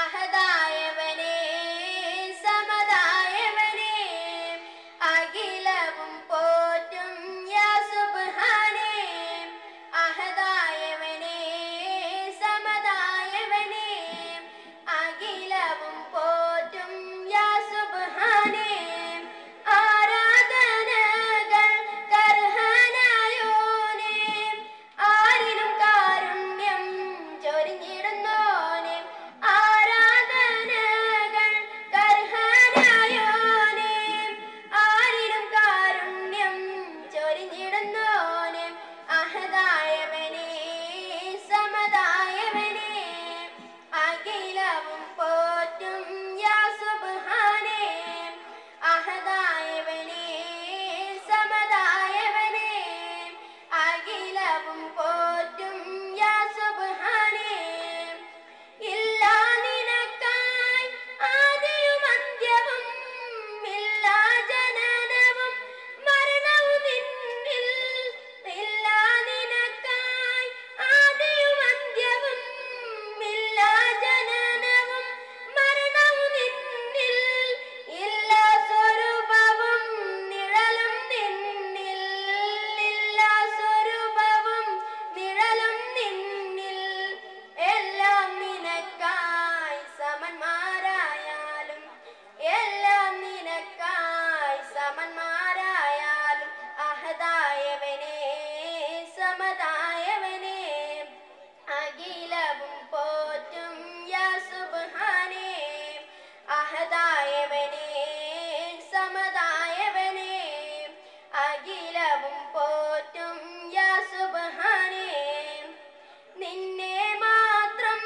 അഹദായവനേ സമദായവനേ അഖിലവും പോറ്റും യാ സുബ്ഹാനേ. അഹദായവനേ സമദായവനേ അഖിലവും പോറ്റും യാ സുബ്ഹാനേ. ആരാധനകൾ കർഹനായോനേ ആരിലും കാരുണ്യം ചൊരിഞ്ഞിടുന്നോനേ. ആരാധനകൾ കർഹനായോനേ ആരിലും കാരുണ്യം ചൊരിഞ്ഞിടുന്നോനേ. അഹദായവനേ സമദായവനേ അഖിലവും പോറ്റും യാ സുബ്ഹാനേ. അഹദായവനേ സമദായവനേ അഖിലവും പോറ്റും യാ സുബ്ഹാനേ. ഇല്ലാ നിനക്കായി ആദിയും അന്ത്യവും ഇല്ലാ ജനനവും മരണവും നിന്നിൽ. ഇല്ലാ നിനക്കായി ആദിയും അന്ത്യവും ഇല്ലാ ജനനവും മരണവും നിന്നിൽ. ഇല്ലാ സ്വരൂപവും നിഴലും നിന്നിൽ. ഇല്ലാ സ്വരൂപവും നിഴലും നിന്നിൽ. എല്ലാം നിനക്കായി സമന്മാരായാലും എല്ലാം നിനക്കായി സമന്മാരായാലും അഹദായവനേ സമദായവനേ അഖിലവും പോറ്റും യാ സുബ്ഹാനേ. അഹദായവനേ സമദായവനേ അഖിലവും പോറ്റും യാ സുബ്ഹാനേ. നിന്നെ മാത്രം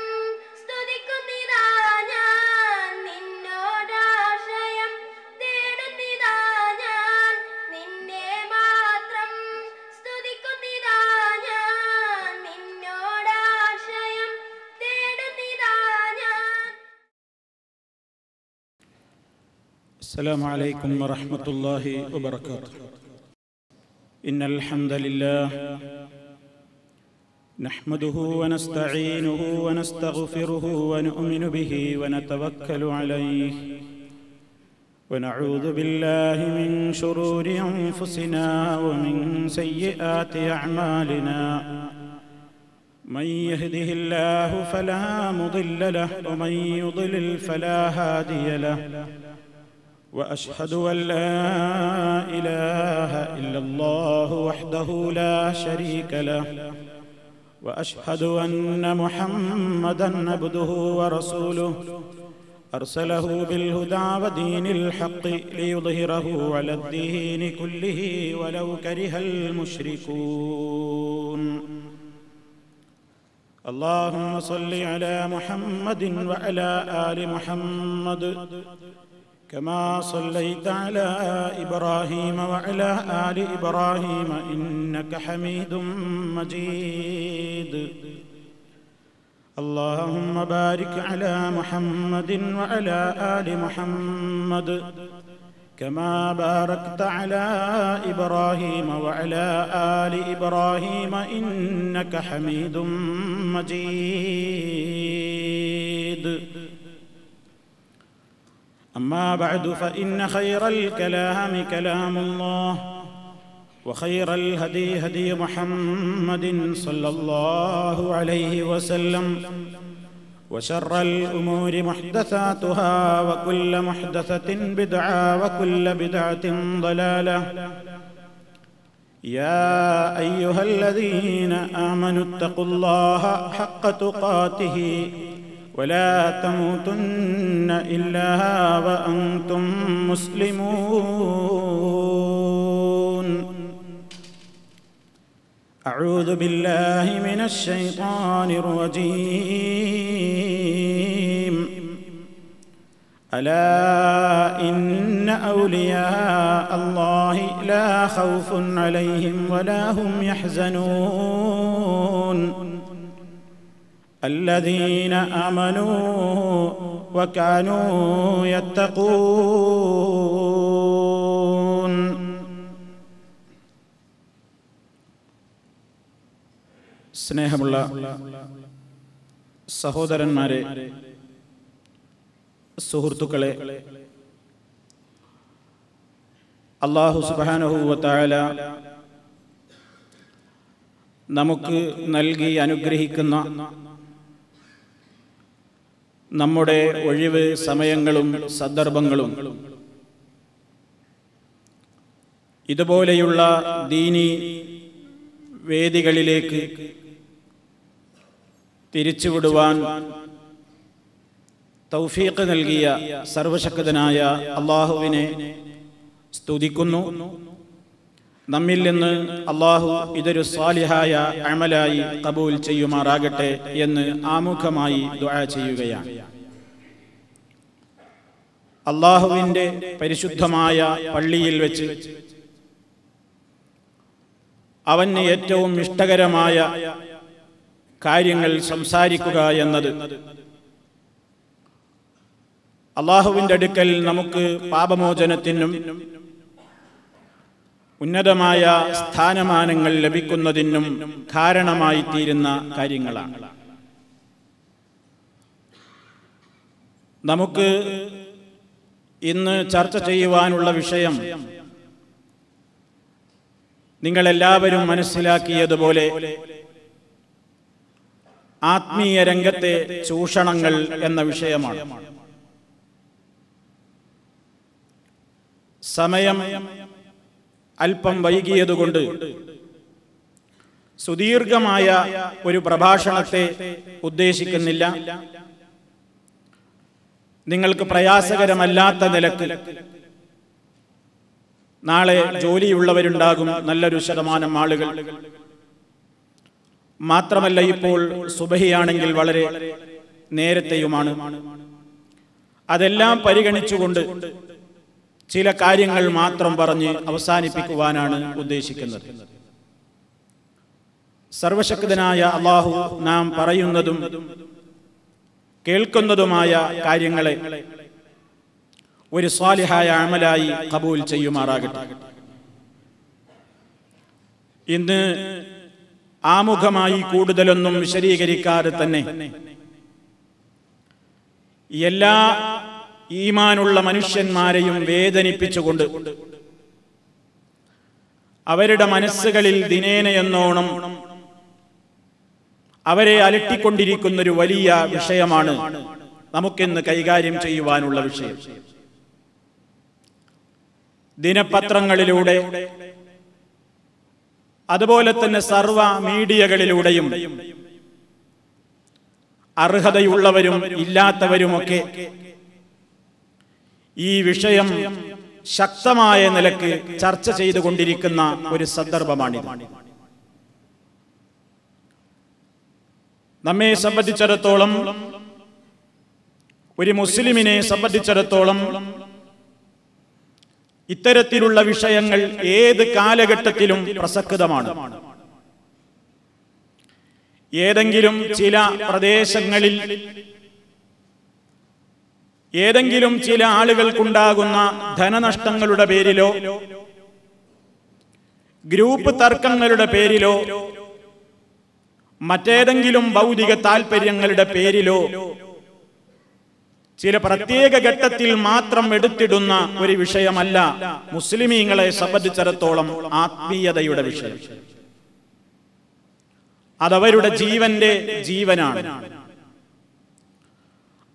സ്തുതിക്കുന്നിതാ ഞാൻ നിന്നോടാശ്രയം തേടുന്നിതാ ഞാൻ. നിന്നെ മാത്രം സ്തുതിക്കുന്നിതാ ഞാൻ നിന്നോടാശ്രയം തേടുന്നിതാ ഞാൻ. السلام عليكم ورحمة الله وبركاته. إن الحمد لله نحمده ونستعينه ونستغفره ونؤمن به ونتوكل عليه ونعوذ بالله من شرور أنفسنا ومن سيئات أعمالنا. من يهده الله فلا مضل له ومن يضلل فلا هادي له. وأشهد أن لا إله إلا الله وحده لا شريك له. وأشهد أن محمدًا عبده ورسوله أرسله بالهدى ودين الحق ليظهره على الدين كله ولو كره المشركون. اللهم صل على محمد وعلى آل محمد كما صليت على إبراهيم وعلى آل إبراهيم إنك حميد مجيد. اللهم بارك على محمد وعلى آل محمد كما باركت على إبراهيم وعلى آل إبراهيم إنك حميد مجيد. أما بعد فإن خير الكلام كلام الله وخير الهدي هدي محمد صلى الله عليه وسلم وشر الأمور محدثاتها وكل محدثة بدعة وكل بدعة ضلالة. يا أيها الذين آمنوا اتقوا الله حق تقاته ولا تموتن إلا وأنتم مسلمون. أعوذ بالله من الشيطان الرجيم. ألا إن أولياء الله لا خوف عليهم ولا هم يحزنون الذين آمنوا وكانوا يتقون. സ്നേഹമുള്ള സഹോദരന്മാരെ, സുഹൃത്തുക്കളെ, അല്ലാഹു സുബ്ഹാനഹു വ തആല നമുക്ക് നൽകി അനുഗ്രഹിക്കുന്ന നമ്മുടെ ഒഴിവ് സമയങ്ങളും സന്ദർഭങ്ങളും ഇതുപോലെയുള്ള ദീനി വേദികളിലേക്ക് തിരിച്ചുവിടുവാൻ തൗഫീഖ് നൽകിയ സർവശക്തനായ അല്ലാഹുവിനെ സ്തുതിക്കുന്നു. നമ്മിൽ നിന്ന് അല്ലാഹു ഇതൊരു സ്വാലിഹായ അമലായി ഖബൂൽ ചെയ്യുമാറാകട്ടെ എന്ന് ആമുഖമായി ദുആ ചെയ്യുകയാണ്. അല്ലാഹുവിൻ്റെ പരിശുദ്ധമായ പള്ളിയിൽ വെച്ച് അവന് ഏറ്റവും ഇഷ്ടകരമായ കാര്യങ്ങൾ സംസാരിക്കുക എന്നത് അല്ലാഹുവിൻ്റെ അടുക്കൽ നമുക്ക് പാപമോചനത്തിനും ഉന്നതമായ സ്ഥാനമാനങ്ങൾ ലഭിക്കുന്നതിനും കാരണമായി തീരുന്ന കാര്യങ്ങളാണ്. നമുക്ക് ഇന്ന് ചർച്ച ചെയ്യുവാനുള്ള വിഷയം നിങ്ങളെല്ലാവരും മനസ്സിലാക്കിയതുപോലെ ആത്മീയ രംഗത്തെ ചൂഷണങ്ങൾ എന്ന വിഷയമാണ്. സമയം അല്പം വൈകിയതുകൊണ്ട് സുദീർഘമായ ഒരു പ്രഭാഷണത്തെ ഉദ്ദേശിക്കുന്നില്ല. നിങ്ങൾക്ക് പ്രയാസകരമല്ലാത്ത നിലക്ക് നാളെ ജോലിയുള്ളവരുണ്ടാകും, നല്ലൊരു ശതമാനം ആളുകൾ. മാത്രമല്ല, ഇപ്പോൾ സുബഹിയാണെങ്കിൽ വളരെ നേരത്തെയുമാണ്. അതെല്ലാം പരിഗണിച്ചുകൊണ്ട് ചില കാര്യങ്ങൾ മാത്രം പറഞ്ഞ് അവസാനിപ്പിക്കുവാനാണ് ഉദ്ദേശിക്കുന്നത്. സർവശക്തനായ അല്ലാഹു നാം പറയുന്നതും കേൾക്കുന്നതുമായ കാര്യങ്ങളെ ഒരു സ്വാലിഹായ അമലായി ഖബൂൽ ചെയ്യുമാറാകട്ടെ. ഇന്ന് ആമുഖമായി കൂടുതലൊന്നും വിശദീകരിക്കാതെ തന്നെ എല്ലാ ഈമാനുള്ള മനുഷ്യന്മാരെയും വേദനിപ്പിച്ചുകൊണ്ട് അവരുടെ മനസ്സുകളിൽ ദിനേനയെന്നോണം അവരെ അലട്ടിക്കൊണ്ടിരിക്കുന്നൊരു വലിയ വിഷയമാണ് നമുക്കിന്ന് കൈകാര്യം ചെയ്യുവാനുള്ള വിഷയം. ദിനപത്രങ്ങളിലൂടെ അതുപോലെ തന്നെ സർവ മീഡിയകളിലൂടെയും അർഹതയുള്ളവരും ഇല്ലാത്തവരുമൊക്കെ ഈ വിഷയം ശക്തമായ നിലക്ക് ചർച്ച ചെയ്തുകൊണ്ടിരിക്കുന്ന ഒരു സന്ദർഭമാണിത്. നമ്മെ സംബന്ധിച്ചിടത്തോളം, ഒരു മുസ്ലിമിനെ സംബന്ധിച്ചിടത്തോളം ഇത്തരത്തിലുള്ള വിഷയങ്ങൾ ഏത് കാലഘട്ടത്തിലും പ്രസക്തമാണ്. ഏതെങ്കിലും ചില പ്രദേശങ്ങളിൽ ഏതെങ്കിലും ചില ആളുകൾക്കുണ്ടാകുന്ന ധനനഷ്ടങ്ങളുടെ പേരിലോ ഗ്രൂപ്പ് തർക്കങ്ങളുടെ പേരിലോ മറ്റേതെങ്കിലും ഭൗതിക താൽപര്യങ്ങളുടെ പേരിലോ ചില പ്രത്യേക ഘട്ടത്തിൽ മാത്രം എടുത്തിടുന്ന ഒരു വിഷയമല്ല മുസ്ലിമീങ്ങളെ സംബന്ധിച്ചിടത്തോളം ആത്മീയതയുടെ വിഷയം. അതവരുടെ ജീവന്റെ ജീവനാണ്.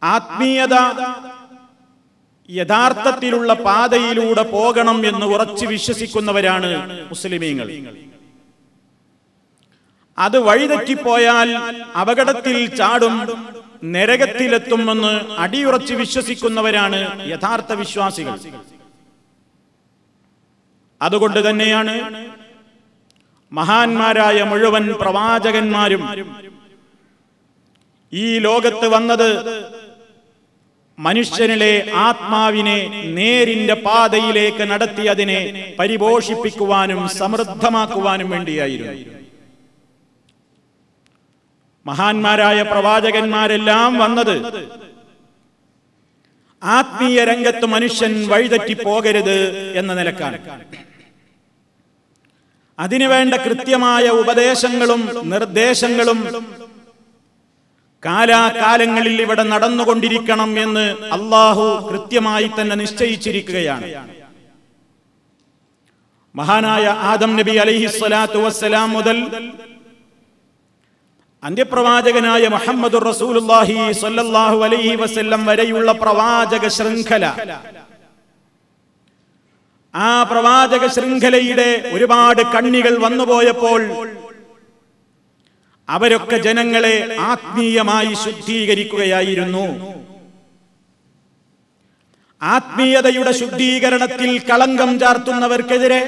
ആത്മീയത യഥാർത്ഥത്തിലുള്ള പാതയിലൂടെ പോകണം എന്ന് ഉറച്ചു വിശ്വസിക്കുന്നവരാണ് മുസ്ലിമീങ്ങൾ. അത് വഴിതെറ്റിപ്പോയാൽ അപകടത്തിൽ ചാടും, നരകത്തിലെത്തുമെന്ന് അടിയുറച്ച് വിശ്വസിക്കുന്നവരാണ് യഥാർത്ഥ വിശ്വാസികൾ. അതുകൊണ്ട് തന്നെയാണ് മഹാന്മാരായ മുഴുവൻ പ്രവാചകന്മാരും ഈ ലോകത്ത് വന്നത് മനുഷ്യനിലെ ആത്മാവിനെ നേരിന്റെ പാതയിലേക്ക് നടത്തി അതിനെ പരിപോഷിപ്പിക്കുവാനും സമൃദ്ധമാക്കുവാനും വേണ്ടിയായിരുന്നു. മഹാന്മാരായ പ്രവാചകന്മാരെല്ലാം വന്നത് ആത്മീയ രംഗത്ത് മനുഷ്യൻ വഴിതെറ്റിപ്പോകരുത് എന്ന നിലക്കാണ്. അതിനുവേണ്ട കൃത്യമായ ഉപദേശങ്ങളും നിർദ്ദേശങ്ങളും കാലാകാലങ്ങളിൽ ഇവിടെ നടന്നുകൊണ്ടിരിക്കണം എന്ന് അള്ളാഹു കൃത്യമായി തന്നെ നിശ്ചയിച്ചിരിക്കുകയാണ്. മഹാനായ ആദം നബി അലൈഹിസ്സലാത്തു വസ്സലാം മുതൽ അന്ത്യപ്രവാചകനായ മുഹമ്മദുർ റസൂലുള്ളാഹി സ്വല്ലല്ലാഹു അലൈഹി വസല്ലം വരെയുള്ള പ്രവാചക ശൃംഖല, ആ പ്രവാചക ശൃംഖലയുടെ ഒരുപാട് കണ്ണികൾ വന്നുപോയപ്പോൾ അവരൊക്കെ ജനങ്ങളെ ആത്മീയമായി ശുദ്ധീകരിക്കുകയായിരുന്നു. ആത്മീയതയുടെ ശുദ്ധീകരണത്തിൽ കളങ്കം ചാർത്തുന്നവർക്കെതിരെ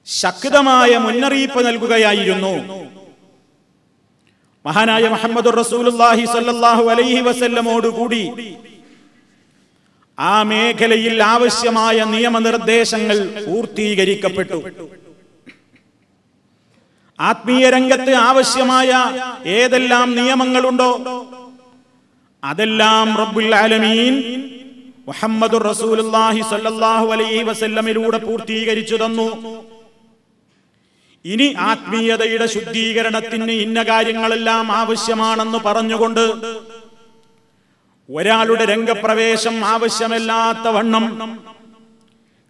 ശക്തമായ മുന്നറിയിപ്പ് നൽകുകയായിരുന്നു. മഹാനായ മുഹമ്മദുർ റസൂലുള്ളാഹി സ്വല്ലല്ലാഹു അലൈഹി വസല്ലമോടുകൂടി ആ മേഖലയിൽ ആവശ്യമായ നിയമനിർദ്ദേശങ്ങൾ പൂർത്തീകരിക്കപ്പെട്ടു. ആത്മീയ രംഗത്ത് ആവശ്യമായ ഏതെല്ലാം നിയമങ്ങളുണ്ടോ അതെല്ലാം റബ്ബുൽ ആലമീൻ മുഹമ്മദുർ റസൂലുള്ളാഹി സ്വല്ലല്ലാഹു അലൈഹി വസല്ലമിലൂടെ പൂർത്തീകരിച്ചു തന്നു. ഇനി ആത്മീയതയുടെ ശുദ്ധീകരണത്തിന് ഇന്ന കാര്യങ്ങളെല്ലാം ആവശ്യമാണെന്ന് പറഞ്ഞുകൊണ്ട് ഒരാളുടെ രംഗപ്രവേശം ആവശ്യമല്ലാത്ത വണ്ണം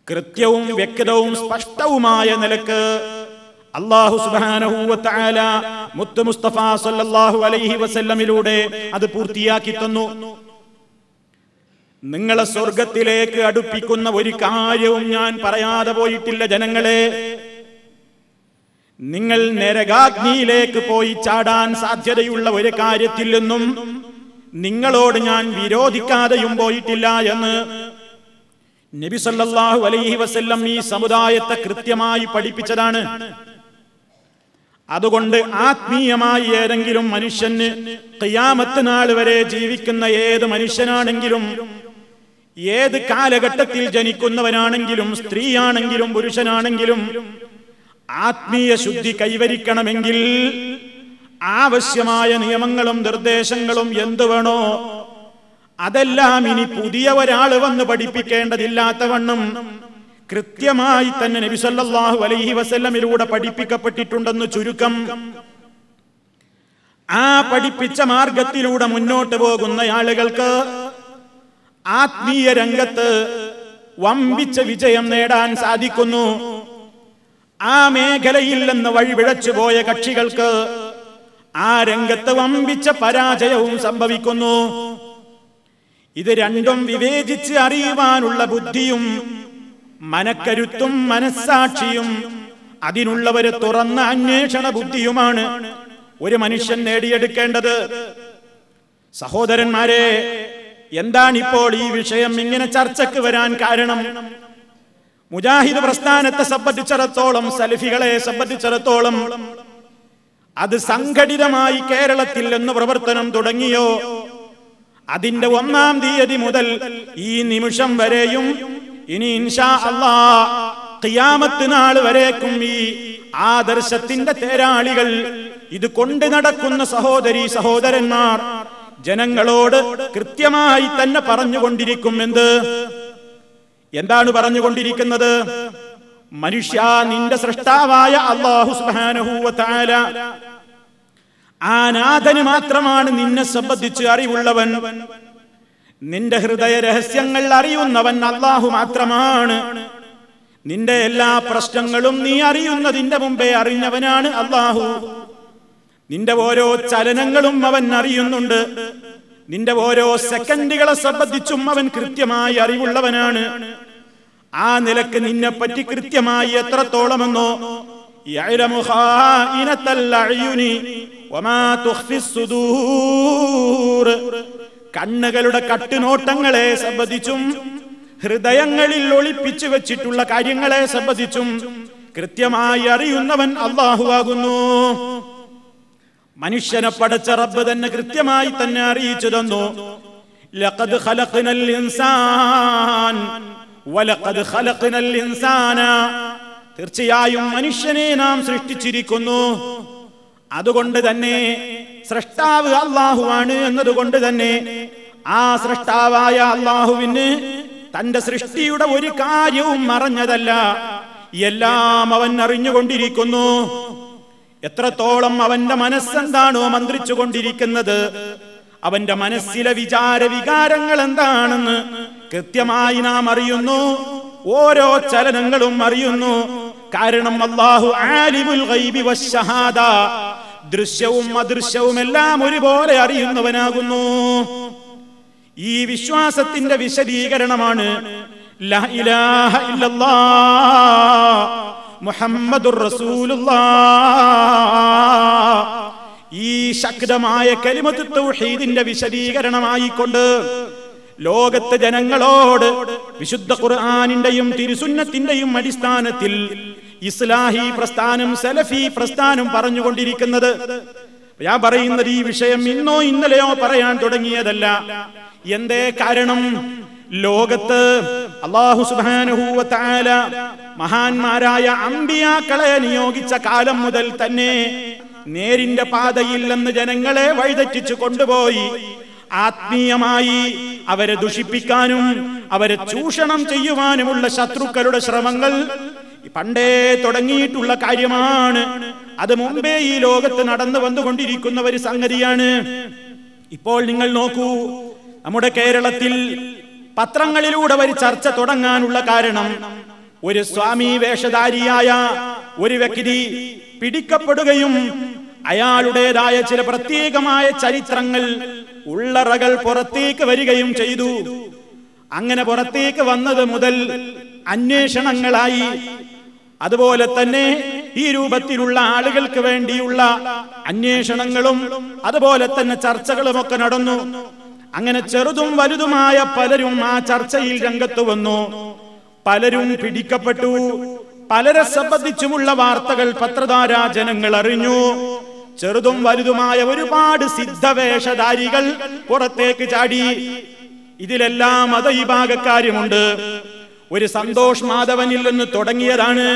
കൃത്യവും വ്യക്തവും സ്പഷ്ടവുമായ നിലക്ക് അല്ലാഹു സുബ്ഹാനഹു വ തആല മുത്ത് മുസ്തഫ സല്ലല്ലാഹു അലൈഹി വസല്ലമിലൂടെ അത് പൂർത്തിയാക്കി തന്നു. നിങ്ങളെ സ്വർഗത്തിലേക്ക് അടുപ്പിക്കുന്ന ഒരു കാര്യവും ഞാൻ പറയാതെ പോയിട്ടില്ല ജനങ്ങളെ. നിങ്ങൾ നരകാഗ്നിയിലേക്ക് പോയി ചാടാൻ സാധ്യതയുള്ള ഒരു കാര്യത്തിൽ നിന്നും നിങ്ങളോട് ഞാൻ വിരോധിക്കാതെയും പോയിട്ടില്ല എന്ന് നബി സല്ലല്ലാഹു അലൈഹി വസല്ലം ഈ സമുദായത്തെ കൃത്യമായി പഠിപ്പിച്ചതാണ്. അതുകൊണ്ട് ആത്മീയമായി ഏതെങ്കിലും മനുഷ്യന് ഖിയാമത്ത് നാൾ വരെ ജീവിക്കുന്ന ഏത് മനുഷ്യനാണെങ്കിലും, ഏത് കാലഘട്ടത്തിൽ ജനിക്കുന്നവനാണെങ്കിലും, സ്ത്രീയാണെങ്കിലും പുരുഷനാണെങ്കിലും ആത്മീയ ശുദ്ധി കൈവരിക്കണമെങ്കിൽ ആവശ്യമായ നിയമങ്ങളും നിർദ്ദേശങ്ങളും എന്തു വേണോ അതെല്ലാം ഇനി പുതിയ ഒരാൾ വന്ന് പഠിപ്പിക്കേണ്ടതില്ലാത്തവണ്ണം കൃത്യമായി തന്നെ നബി സല്ലല്ലാഹു അലൈഹി വസല്ലമിലൂടെ പഠിപ്പിക്കപ്പെട്ടിട്ടുണ്ടെന്ന് ചുരുക്കം. ആ പഠിപ്പിച്ച മാർഗത്തിലൂടെ മുന്നോട്ട് പോകുന്ന ആളുകൾക്ക് ആത്മീയ രംഗത്ത് വമ്പിച്ച വിജയം നേടാൻ സാധിക്കുന്നു. ആ മേഖലയിൽ നിന്ന് വഴിപിഴച്ചുപോയ കക്ഷികൾക്ക് ആ രംഗത്ത് വമ്പിച്ച പരാജയവും സംഭവിക്കുന്നു. ഇത് രണ്ടും വിവേചിച്ച് അറിയുവാനുള്ള ബുദ്ധിയും മനക്കരുത്തും മനസ്സാക്ഷിയും അതിനുള്ളവരെ തുറന്ന അന്വേഷണ ബുദ്ധിയുമാണ് ഒരു മനുഷ്യൻ നേടിയെടുക്കേണ്ടത്. സഹോദരന്മാരെ, എന്താണിപ്പോൾ ഈ വിഷയം ഇങ്ങനെ ചർച്ചയ്ക്ക് വരാൻ കാരണം? മുജാഹിദ് പ്രസ്ഥാനത്തെ സംബന്ധിച്ചിടത്തോളം, സലഫികളെ സംബന്ധിച്ചിടത്തോളം അത് സംഘടിതമായി കേരളത്തിൽ എന്ന് പ്രവർത്തനം തുടങ്ങിയോ അതിന്റെ 1-ാം തീയതി മുതൽ ഈ നിമിഷം വരെയും ഇനി ഇൻഷാ അല്ലാഹ് ഖിയാമത്ത് നാൾ വരേക്കും ഈ ആദർശത്തിന്റെ തേരാളികൾ, ഇത് കൊണ്ട് നടക്കുന്ന സഹോദരീ സഹോദരന്മാർ ജനങ്ങളോട് കൃത്യമായി തന്നെ പറഞ്ഞുകൊണ്ടിരിക്കും. എന്താണ് പറഞ്ഞുകൊണ്ടിരിക്കുന്നത്? മനുഷ്യ, നിന്റെ സൃഷ്ടാവായ അല്ലാഹു സുബ്ഹാനഹു വ തആല ആ നാഥന് മാത്രമാണ് നിന്നെ സംബന്ധിച്ച് അറിവുള്ളവൻ. നിന്റെ ഹൃദയ രഹസ്യങ്ങൾ അറിയുന്നവൻ അല്ലാഹു മാത്രമാണ്. നിന്റെ എല്ലാ പ്രശ്നങ്ങളും നീ അറിയുന്നതിന്റെ മുമ്പേ അറിഞ്ഞവനാണ് അല്ലാഹു. നിന്റെ ഓരോ ചലനങ്ങളും അവൻ അറിയുന്നുണ്ട്. നിന്റെ ഓരോ സെക്കൻഡുകളെ സംബന്ധിച്ചും അവൻ കൃത്യമായി അറിവുള്ളവനാണ്. ആ നിലക്ക് നിന്നെ പറ്റി കൃത്യമായി എത്രത്തോളമെന്നോ യഅലമു ഖായിനത്തൽ അഅ്യുനി വമാ തുഖ്ഫിസ് സുദൂർ, കണ്ണുകളുടെ കട്ടുനോട്ടങ്ങളെ സംബന്ധിച്ചും ഹൃദയങ്ങളിൽ ഒളിപ്പിച്ചു വെച്ചിട്ടുള്ള കാര്യങ്ങളെ സംബന്ധിച്ചും കൃത്യമായി അറിയുന്നവൻ അല്ലാഹു ആകുന്നു. മനുഷ്യനെ പടച്ച റബ്ബ് തന്നെ കൃത്യമായി തന്നെ അറിയിച്ചു തന്നു. ലഖദ് ഖലഖ്നൽ ഇൻസാൻ വലഖദ് ഖലഖ്നൽ ഇൻസാന, തീർച്ചയായും മനുഷ്യനെ നാം സൃഷ്ടിച്ചിരിക്കുന്നു. അതുകൊണ്ട് തന്നെ സൃഷ്ടാവ് അല്ലാഹുവാണ് എന്നതുകൊണ്ട് തന്നെ ആ സൃഷ്ടാവായ അല്ലാഹുവിന് തന്റെ സൃഷ്ടിയുടെ ഒരു കാര്യവും മറഞ്ഞതല്ല, എല്ലാം അവൻ അറിഞ്ഞുകൊണ്ടിരിക്കുന്നു. എത്രത്തോളം അവന്റെ മനസ്സെന്താണോ മന്ത്രിച്ചു കൊണ്ടിരിക്കുന്നത്, അവന്റെ മനസ്സിലെ വികാരങ്ങൾ എന്താണെന്ന് കൃത്യമായി നാം അറിയുന്നു. ഓരോ ചലനങ്ങളും അറിയുന്നു. കാരണം അല്ലാഹു ആലിമുൽ ഗൈബി വശഹാദ, ദൃശ്യവും അദൃശ്യവും എല്ലാം ഒരുപോലെ അറിയുന്നവനാകുന്നു. ഈ വിശ്വാസത്തിന്റെ വിശദീകരണമാണ് ലാ ഇലാഹ ഇല്ലല്ലാഹ് മുഹമ്മദുർ റസൂലുള്ളാഹ്. ഈ ശക്തമായ കലിമത്ത് തൗഹീദിന്റെ വിശദീകരണമായിക്കൊണ്ട് ലോകത്തെ ജനങ്ങളോട് വിശുദ്ധ ഖുർആനിന്റെയും തിരുസുന്നത്തിന്റെയും അടിസ്ഥാനത്തിൽ ഇസ്ലാഹി പ്രസ്ഥാനം, സലഫി പ്രസ്ഥാനം പറഞ്ഞുകൊണ്ടിരിക്കുന്നത്. ഞാൻ പറയുന്നത് ഈ വിഷയം ഇന്നോ ഇന്നലെയോ പറയാൻ തുടങ്ങിയതല്ല. എന്തേ കാരണം? ലോകത്ത് അല്ലാഹു സുബ്ഹാനഹു വ തആല മഹാന്മാരായ അമ്പിയാക്കളെ നിയോഗിച്ച കാലം മുതൽ തന്നെ നേരിന്റെ പാതയിൽ നിന്ന് ജനങ്ങളെ വഴിതെറ്റിച്ചു കൊണ്ടുപോയി ആത്മീയമായി അവരെ ദുഷിപ്പിക്കാനും അവരെ ചൂഷണം ചെയ്യുവാനുമുള്ള ശത്രുക്കളുടെ ശ്രമങ്ങൾ പണ്ടേ തുടങ്ങിയിട്ടുള്ള കാര്യമാണ്. അത് മുമ്പേ ഈ ലോകത്ത് നടന്നു വന്നുകൊണ്ടിരിക്കുന്ന ഒരു സംഗതിയാണ്. ഇപ്പോൾ നിങ്ങൾ നോക്കൂ, നമ്മുടെ കേരളത്തിൽ പത്രങ്ങളിലൂടെ ഒരു ചർച്ച തുടങ്ങാനുള്ള കാരണം, ഒരു സ്വാമി വേഷധാരിയായ ഒരു വ്യക്തി പിടിക്കപ്പെടുകയും അയാളുടേതായ ചില പ്രത്യേകമായ ചരിത്രങ്ങൾ, ഉള്ളറകൾ പുറത്തേക്ക് വരികയും ചെയ്തു. അങ്ങനെ പുറത്തേക്ക് വന്നത് മുതൽ അന്വേഷണങ്ങളായി. അതുപോലെ തന്നെ ഈ രൂപത്തിലുള്ള ആളുകൾക്ക് വേണ്ടിയുള്ള അന്വേഷണങ്ങളും അതുപോലെ തന്നെ ചർച്ചകളുമൊക്കെ നടന്നു. അങ്ങനെ ചെറുതും വലുതുമായ പലരും ആ ചർച്ചയിൽ രംഗത്ത് വന്നു. പലരും പിടിക്കപ്പെട്ടു. പലരെ സംബന്ധിച്ചുമുള്ള വാർത്തകൾ പത്രധാരാ ജനങ്ങൾ അറിഞ്ഞു. ചെറുതും വലുതുമായ ഒരുപാട് സിദ്ധവേഷധാരികൾ പുറത്തേക്ക് ചാടി. ഇതിലെല്ലാം മതവിഭാഗക്കാരുമുണ്ട്. ഒരു സന്തോഷ് മാധവനിൽ നിന്ന് തുടങ്ങിയതാണ്.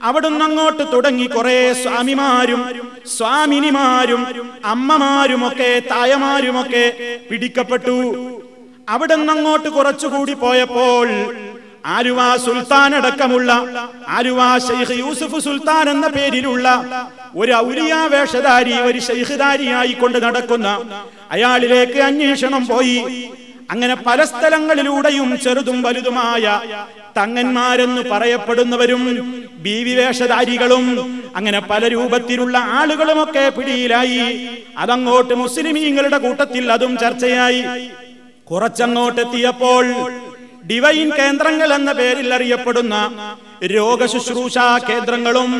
അവിടുന്ന് അങ്ങോട്ട് തുടങ്ങി കുറെ സ്വാമിമാരും സ്വാമിനിമാരും അമ്മമാരുമൊക്കെ തായമാരുമൊക്കെ പിടിക്കപ്പെട്ടു. അവിടുന്ന് അങ്ങോട്ട് കുറച്ചുകൂടി പോയപ്പോൾ ആലുവ സുൽത്താൻ അടക്കമുള്ള ആലുവ ശൈഖ് യൂസുഫ് സുൽത്താൻ എന്ന പേരിലുള്ള ഒരു ഔലിയ വേഷധാരി, ഒരു ശൈഖ്ധാരിയായി കൊണ്ട് നടക്കുന്ന അയാളിലേക്ക് അന്വേഷണം പോയി. അങ്ങനെ പല സ്ഥലങ്ങളിലൂടെയും ചെറുതും വലുതുമായ തങ്ങന്മാരെന്ന് പറയപ്പെടുന്നവരും ബീവി വേഷധാരികളും അങ്ങനെ പല രൂപത്തിലുള്ള ആളുകളുമൊക്കെ പിടിയിലായി. അതങ്ങോട്ട് മുസ്ലിമീങ്ങളുടെ കൂട്ടത്തിൽ അതും ചർച്ചയായി. കുറച്ചങ്ങോട്ടെത്തിയപ്പോൾ ഡിവൈൻ കേന്ദ്രങ്ങൾ എന്ന പേരിൽ അറിയപ്പെടുന്ന രോഗശുശ്രൂഷ കേന്ദ്രങ്ങളും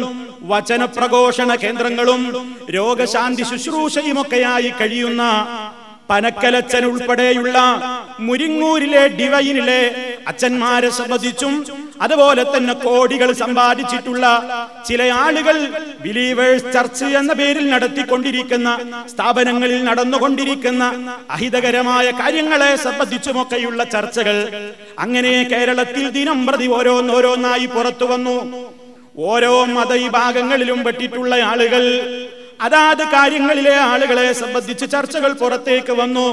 വചനപ്രഘോഷണ കേന്ദ്രങ്ങളും രോഗശാന്തി ശുശ്രൂഷയുമൊക്കെയായി കഴിയുന്ന പനക്കലച്ചൻ ഉൾപ്പെടെയുള്ള മുരിങ്ങൂരിലെ ഡിവൈനിലെ അച്ഛന്മാരെ സംബന്ധിച്ചും അതുപോലെ തന്നെ കോടികൾ സമ്പാദിച്ചിട്ടുള്ള ചില ആളുകൾ ബിലീവേഴ്സ് ചർച്ച് എന്ന പേരിൽ നടത്തിക്കൊണ്ടിരിക്കുന്ന സ്ഥാപനങ്ങളിൽ നടന്നുകൊണ്ടിരിക്കുന്ന അഹിതകരമായ കാര്യങ്ങളെ സംബന്ധിച്ചുമൊക്കെയുള്ള ചർച്ചകൾ അങ്ങനെ കേരളത്തിൽ ദിനം പ്രതി ഓരോന്നോരോന്നായി പുറത്തു വന്നു. ഓരോ മതവിഭാഗങ്ങളിലും പെട്ടിട്ടുള്ള ആളുകൾ അതാത് കാര്യങ്ങളിലെ ആളുകളെ സംബന്ധിച്ച് ചർച്ചകൾ പുറത്തേക്ക് വന്നു.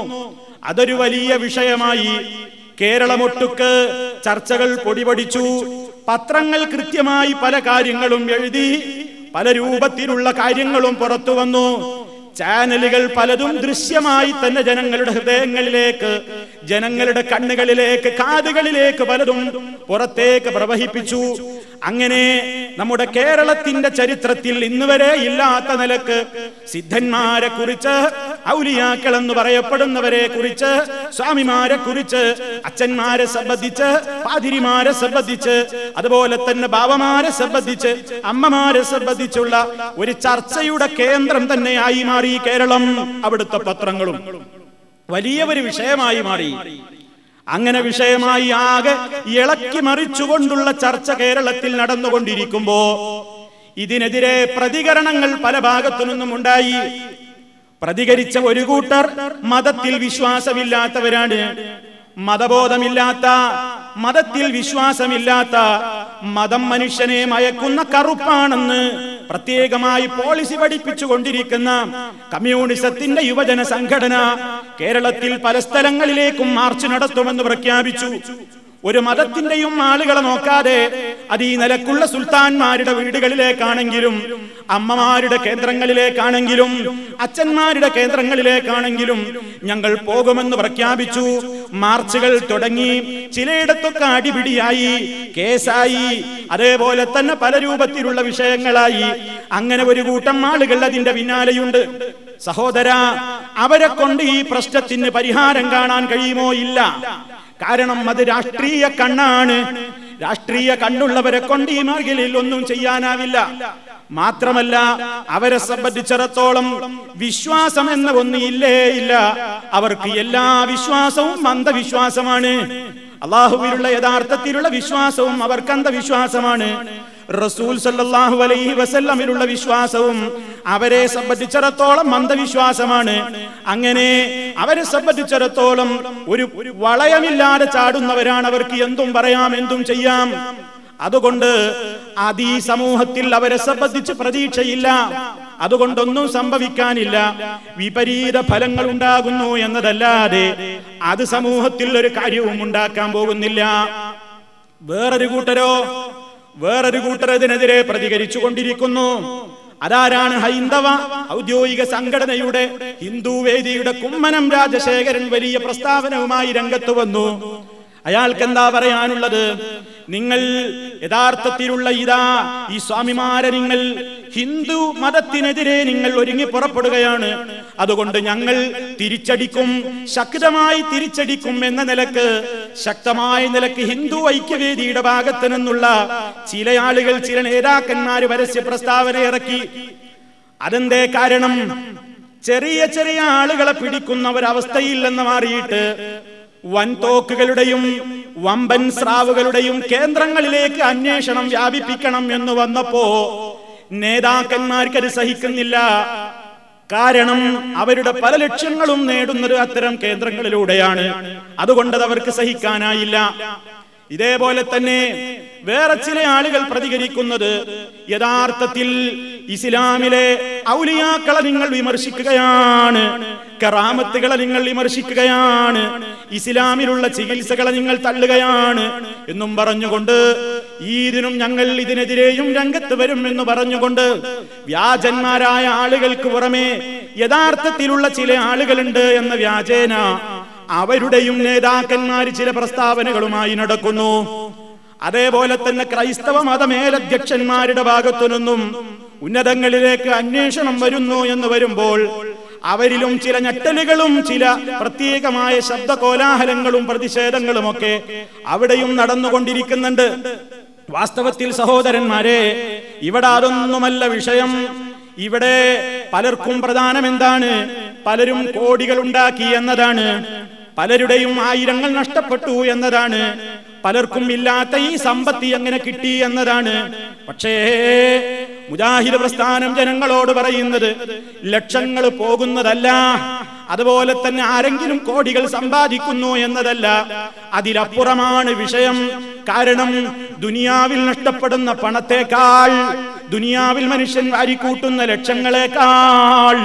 അതൊരു വലിയ വിഷയമായി. കേരളമൊട്ടുക്ക് ചർച്ചകൾ പൊടിപൊടിച്ചു. പത്രങ്ങൾ കൃത്യമായി പല കാര്യങ്ങളും എഴുതി. പല രൂപത്തിലുള്ള കാര്യങ്ങളും പുറത്തു വന്നു. ചാനലുകൾ പലതും ദൃശ്യമായി തന്നെ ജനങ്ങളുടെ ഹൃദയങ്ങളിലേക്ക്, ജനങ്ങളുടെ കണ്ണുകളിലേക്ക്, കാതുകളിലേക്ക് പലതും പുറത്തേക്ക് പ്രവഹിപ്പിച്ചു. അങ്ങനെ നമ്മുടെ കേരളത്തിന്റെ ചരിത്രത്തിൽ ഇന്നുവരെ ഇല്ലാത്ത നിലക്ക് സിദ്ധന്മാരെ കുറിച്ച്, ഔലിയാക്കൾ എന്ന് പറയപ്പെടുന്നവരെ കുറിച്ച്, സ്വാമിമാരെ കുറിച്ച്, അച്ഛന്മാരെ സംബന്ധിച്ച്, പാതിരിമാരെ സംബന്ധിച്ച്, അതുപോലെ തന്നെ ബാവമാരെ സംബന്ധിച്ച്, അമ്മമാരെ സംബന്ധിച്ചുള്ള ഒരു ചർച്ചയുടെ കേന്ദ്രം തന്നെയായി മാറി കേരളം. അവിടുത്തെ പത്രങ്ങളും വലിയ ഒരു വിഷയമായി മാറി. അങ്ങനെ വിഷയമായി ആകെ ഇളക്കി മറിച്ചുകൊണ്ടുള്ള ചർച്ച കേരളത്തിൽ നടന്നുകൊണ്ടിരിക്കുമ്പോ ഇതിനെതിരെ പ്രതികരണങ്ങൾ പല ഭാഗത്തു നിന്നും ഉണ്ടായി. പ്രതികരിച്ച ഒരു കൂട്ടർ മതത്തിൽ വിശ്വാസമില്ലാത്തവരാണ്. മതബോധമില്ലാത്ത, മതത്തിൽ വിശ്വാസമില്ലാത്ത, മതം മനുഷ്യനെ മയക്കുന്ന കറുപ്പാണെന്ന് പ്രത്യേകമായി പോളിസി പഠിപ്പിച്ചുകൊണ്ടിരിക്കുന്ന കമ്മ്യൂണിസത്തിന്റെ യുവജന സംഘടന കേരളത്തിൽ പല സ്ഥലങ്ങളിലേക്കും മാർച്ച് നടത്തുമെന്ന് പ്രഖ്യാപിച്ചു. ഒരു മതത്തിന്റെയും ആളുകളെ നോക്കാതെ അത് ഈ നിലക്കുള്ള സുൽത്താൻമാരുടെ വീടുകളിലേക്കാണെങ്കിലും അമ്മമാരുടെ കേന്ദ്രങ്ങളിലേക്കാണെങ്കിലും അച്ഛന്മാരുടെ കേന്ദ്രങ്ങളിലേക്കാണെങ്കിലും ഞങ്ങൾ പോകുമെന്ന് പ്രഖ്യാപിച്ചു. മാർച്ചുകൾ തുടങ്ങി, ചിലയിടത്തൊക്കെ അടിപിടിയായി, കേസായി, അതേപോലെ തന്നെ പല രൂപത്തിലുള്ള വിഷയങ്ങളായി. അങ്ങനെ ഒരു കൂട്ടം ആളുകൾ അതിന്റെ പിന്നാലെയുണ്ട്. സഹോദര, അവരെ കൊണ്ട് ഈ പ്രശ്നത്തിന് പരിഹാരം കാണാൻ കഴിയുമോ? ഇല്ല. കാരണം അത് രാഷ്ട്രീയ കണ്ണാണ്. രാഷ്ട്രീയ കണ്ണുള്ളവരെ കൊണ്ട് ഈ മേഖലയിൽ ഒന്നും ചെയ്യാനാവില്ല. മാത്രമല്ല, അവരെ സംബന്ധിച്ചിടത്തോളം വിശ്വാസം എന്ന ഒന്ന് ഇല്ലേ ഇല്ല. അവർക്ക് എല്ലാ വിശ്വാസവും അന്ധവിശ്വാസമാണ്. അള്ളാഹുവിലുള്ള യഥാർത്ഥത്തിലുള്ള വിശ്വാസവും അവർക്ക് അന്ധവിശ്വാസമാണ്. റസൂൽ സല്ലല്ലാഹു അലൈഹി വസല്ലമിലുള്ള വിശ്വാസവും അവരെ സംബന്ധിച്ചിടത്തോളം അന്ധവിശ്വാസമാണ്. അങ്ങനെ അവരെ സംബന്ധിച്ചിടത്തോളം ഒരു വളയമില്ലാതെ ചാടുന്നവരാണ്. അവർക്ക് എന്തും പറയാം, എന്തും ചെയ്യാം. അതുകൊണ്ട് ഈ സമൂഹത്തിൽ അവരെ സംബന്ധിച്ച് പ്രതീക്ഷയില്ല. അതുകൊണ്ടൊന്നും സംഭവിക്കാനില്ല. വിപരീത ഫലങ്ങൾ ഉണ്ടാകുന്നു എന്നതല്ലാതെ അത് സമൂഹത്തിൽ ഒരു കാര്യവും ഉണ്ടാക്കാൻ പോകുന്നില്ല. വേറൊരു കൂട്ടർ ഇതിനെതിരെ പ്രതികരിച്ചു കൊണ്ടിരിക്കുന്നു. അതാരാണ്? ഹൈന്ദവ ഔദ്യോഗിക സംഘടനയുടെ ഹിന്ദു വേദിയുടെ കുമ്മനം രാജശേഖരൻ വലിയ പ്രസ്താവനവുമായി രംഗത്ത് വന്നു. അയാൾക്ക് എന്താ പറയാനുള്ളത്? നിങ്ങൾ യഥാർത്ഥത്തിലുള്ള ഈ സ്വാമിമാരെ നിങ്ങൾ ഹിന്ദു മതത്തിനെതിരെ നിങ്ങൾ ഒരുങ്ങി പുറപ്പെടുകയാണ്. അതുകൊണ്ട് ഞങ്ങൾ തിരിച്ചടിക്കും, ശക്തമായി തിരിച്ചടിക്കും എന്ന നിലക്ക്, ശക്തമായ നിലക്ക് ഹിന്ദു ഐക്യവേദിയുടെ ഭാഗത്ത് നിന്നുള്ള ചില ആളുകൾ, ചില നേതാക്കന്മാർ പരസ്യ പ്രസ്താവന ഇറക്കി. അതെന്തേ കാരണം? ചെറിയ ചെറിയ ആളുകളെ പിടിക്കുന്ന ഒരവസ്ഥയില്ലെന്ന് മാറിയിട്ട് വൻതോക്കുകളുടെയും വമ്പൻ സ്രാവുകളുടെയും കേന്ദ്രങ്ങളിലേക്ക് അന്വേഷണം വ്യാപിപ്പിക്കണം എന്ന് വന്നപ്പോ നേതാക്കന്മാർക്കത് സഹിക്കുന്നില്ല. കാരണം അവരുടെ പല ലക്ഷ്യങ്ങളും നേടുന്നത് അത്തരം കേന്ദ്രങ്ങളിലൂടെയാണ്. അതുകൊണ്ടത് അവർക്ക് സഹിക്കാനായില്ല. ഇതേപോലെ തന്നെ വേറെ ചില ആളുകൾ പ്രതികരിക്കുന്നത്, യഥാർത്ഥത്തിൽ ഇസ്ലാമിലെ ഔലിയാക്കളെ നിങ്ങൾ വിമർശിക്കുകയാണ്, കറാമത്തുകളെ നിങ്ങൾ വിമർശിക്കുകയാണ്, ഇസ്ലാമിലുള്ള ചികിത്സകളെ നിങ്ങൾ തള്ളുകയാണ് എന്നും പറഞ്ഞുകൊണ്ട് ഞങ്ങൾ ഇതിനെതിരെയും രംഗത്ത് വരും എന്ന് പറഞ്ഞുകൊണ്ട് വ്യാജന്മാരായ ആളുകൾക്ക് പുറമെ യഥാർത്ഥത്തിലുള്ള ചില ആളുകളുണ്ട് എന്ന വ്യാജേന അവരുടെയും നേതാക്കന്മാർ ചില പ്രസ്താവനകളുമായി നടക്കുന്നു. അതേപോലെ തന്നെ ക്രൈസ്തവ മതമേലധ്യക്ഷന്മാരുടെ ഭാഗത്തു നിന്നും ഉന്നതങ്ങളിലേക്ക് അന്വേഷണം വരുന്നു എന്ന് വരുമ്പോൾ അവരിലും ചില ഞെട്ടലുകളും ചില പ്രത്യേകമായ ശബ്ദകോലാഹലങ്ങളും പ്രതിഷേധങ്ങളും ഒക്കെ അവിടെയും നടന്നുകൊണ്ടിരിക്കുന്നുണ്ട്. വാസ്തവത്തിൽ സഹോദരന്മാരെ, ഇവിടെ അതൊന്നുമല്ല വിഷയം. ഇവിടെ പലർക്കും പ്രധാനം എന്താണ്? പലരും കോടികൾ ഉണ്ടാക്കി എന്നതാണ്. പലരുടെയും ആയിരങ്ങൾ നഷ്ടപ്പെട്ടു എന്നതാണ്. പലർക്കും ഇല്ലാത്ത ഈ സമ്പത്തി എങ്ങനെ കിട്ടി എന്നതാണ്. പക്ഷേ മുജാഹിദ് പ്രസ്ഥാനം ജനങ്ങളോട് പറയുന്നത് ലക്ഷങ്ങൾ പോകുന്നതല്ല, അതുപോലെ തന്നെ ആരെങ്കിലും കോടികൾ സമ്പാദിക്കുന്നു എന്നതല്ല, അതിലപ്പുറമാണ് വിഷയം. കാരണം ദുനിയാവിൽ നഷ്ടപ്പെടുന്ന പണത്തേക്കാൾ, ദുനിയാവിൽ മനുഷ്യൻ വാരിക്കൂട്ടുന്ന ലക്ഷങ്ങളെക്കാൾ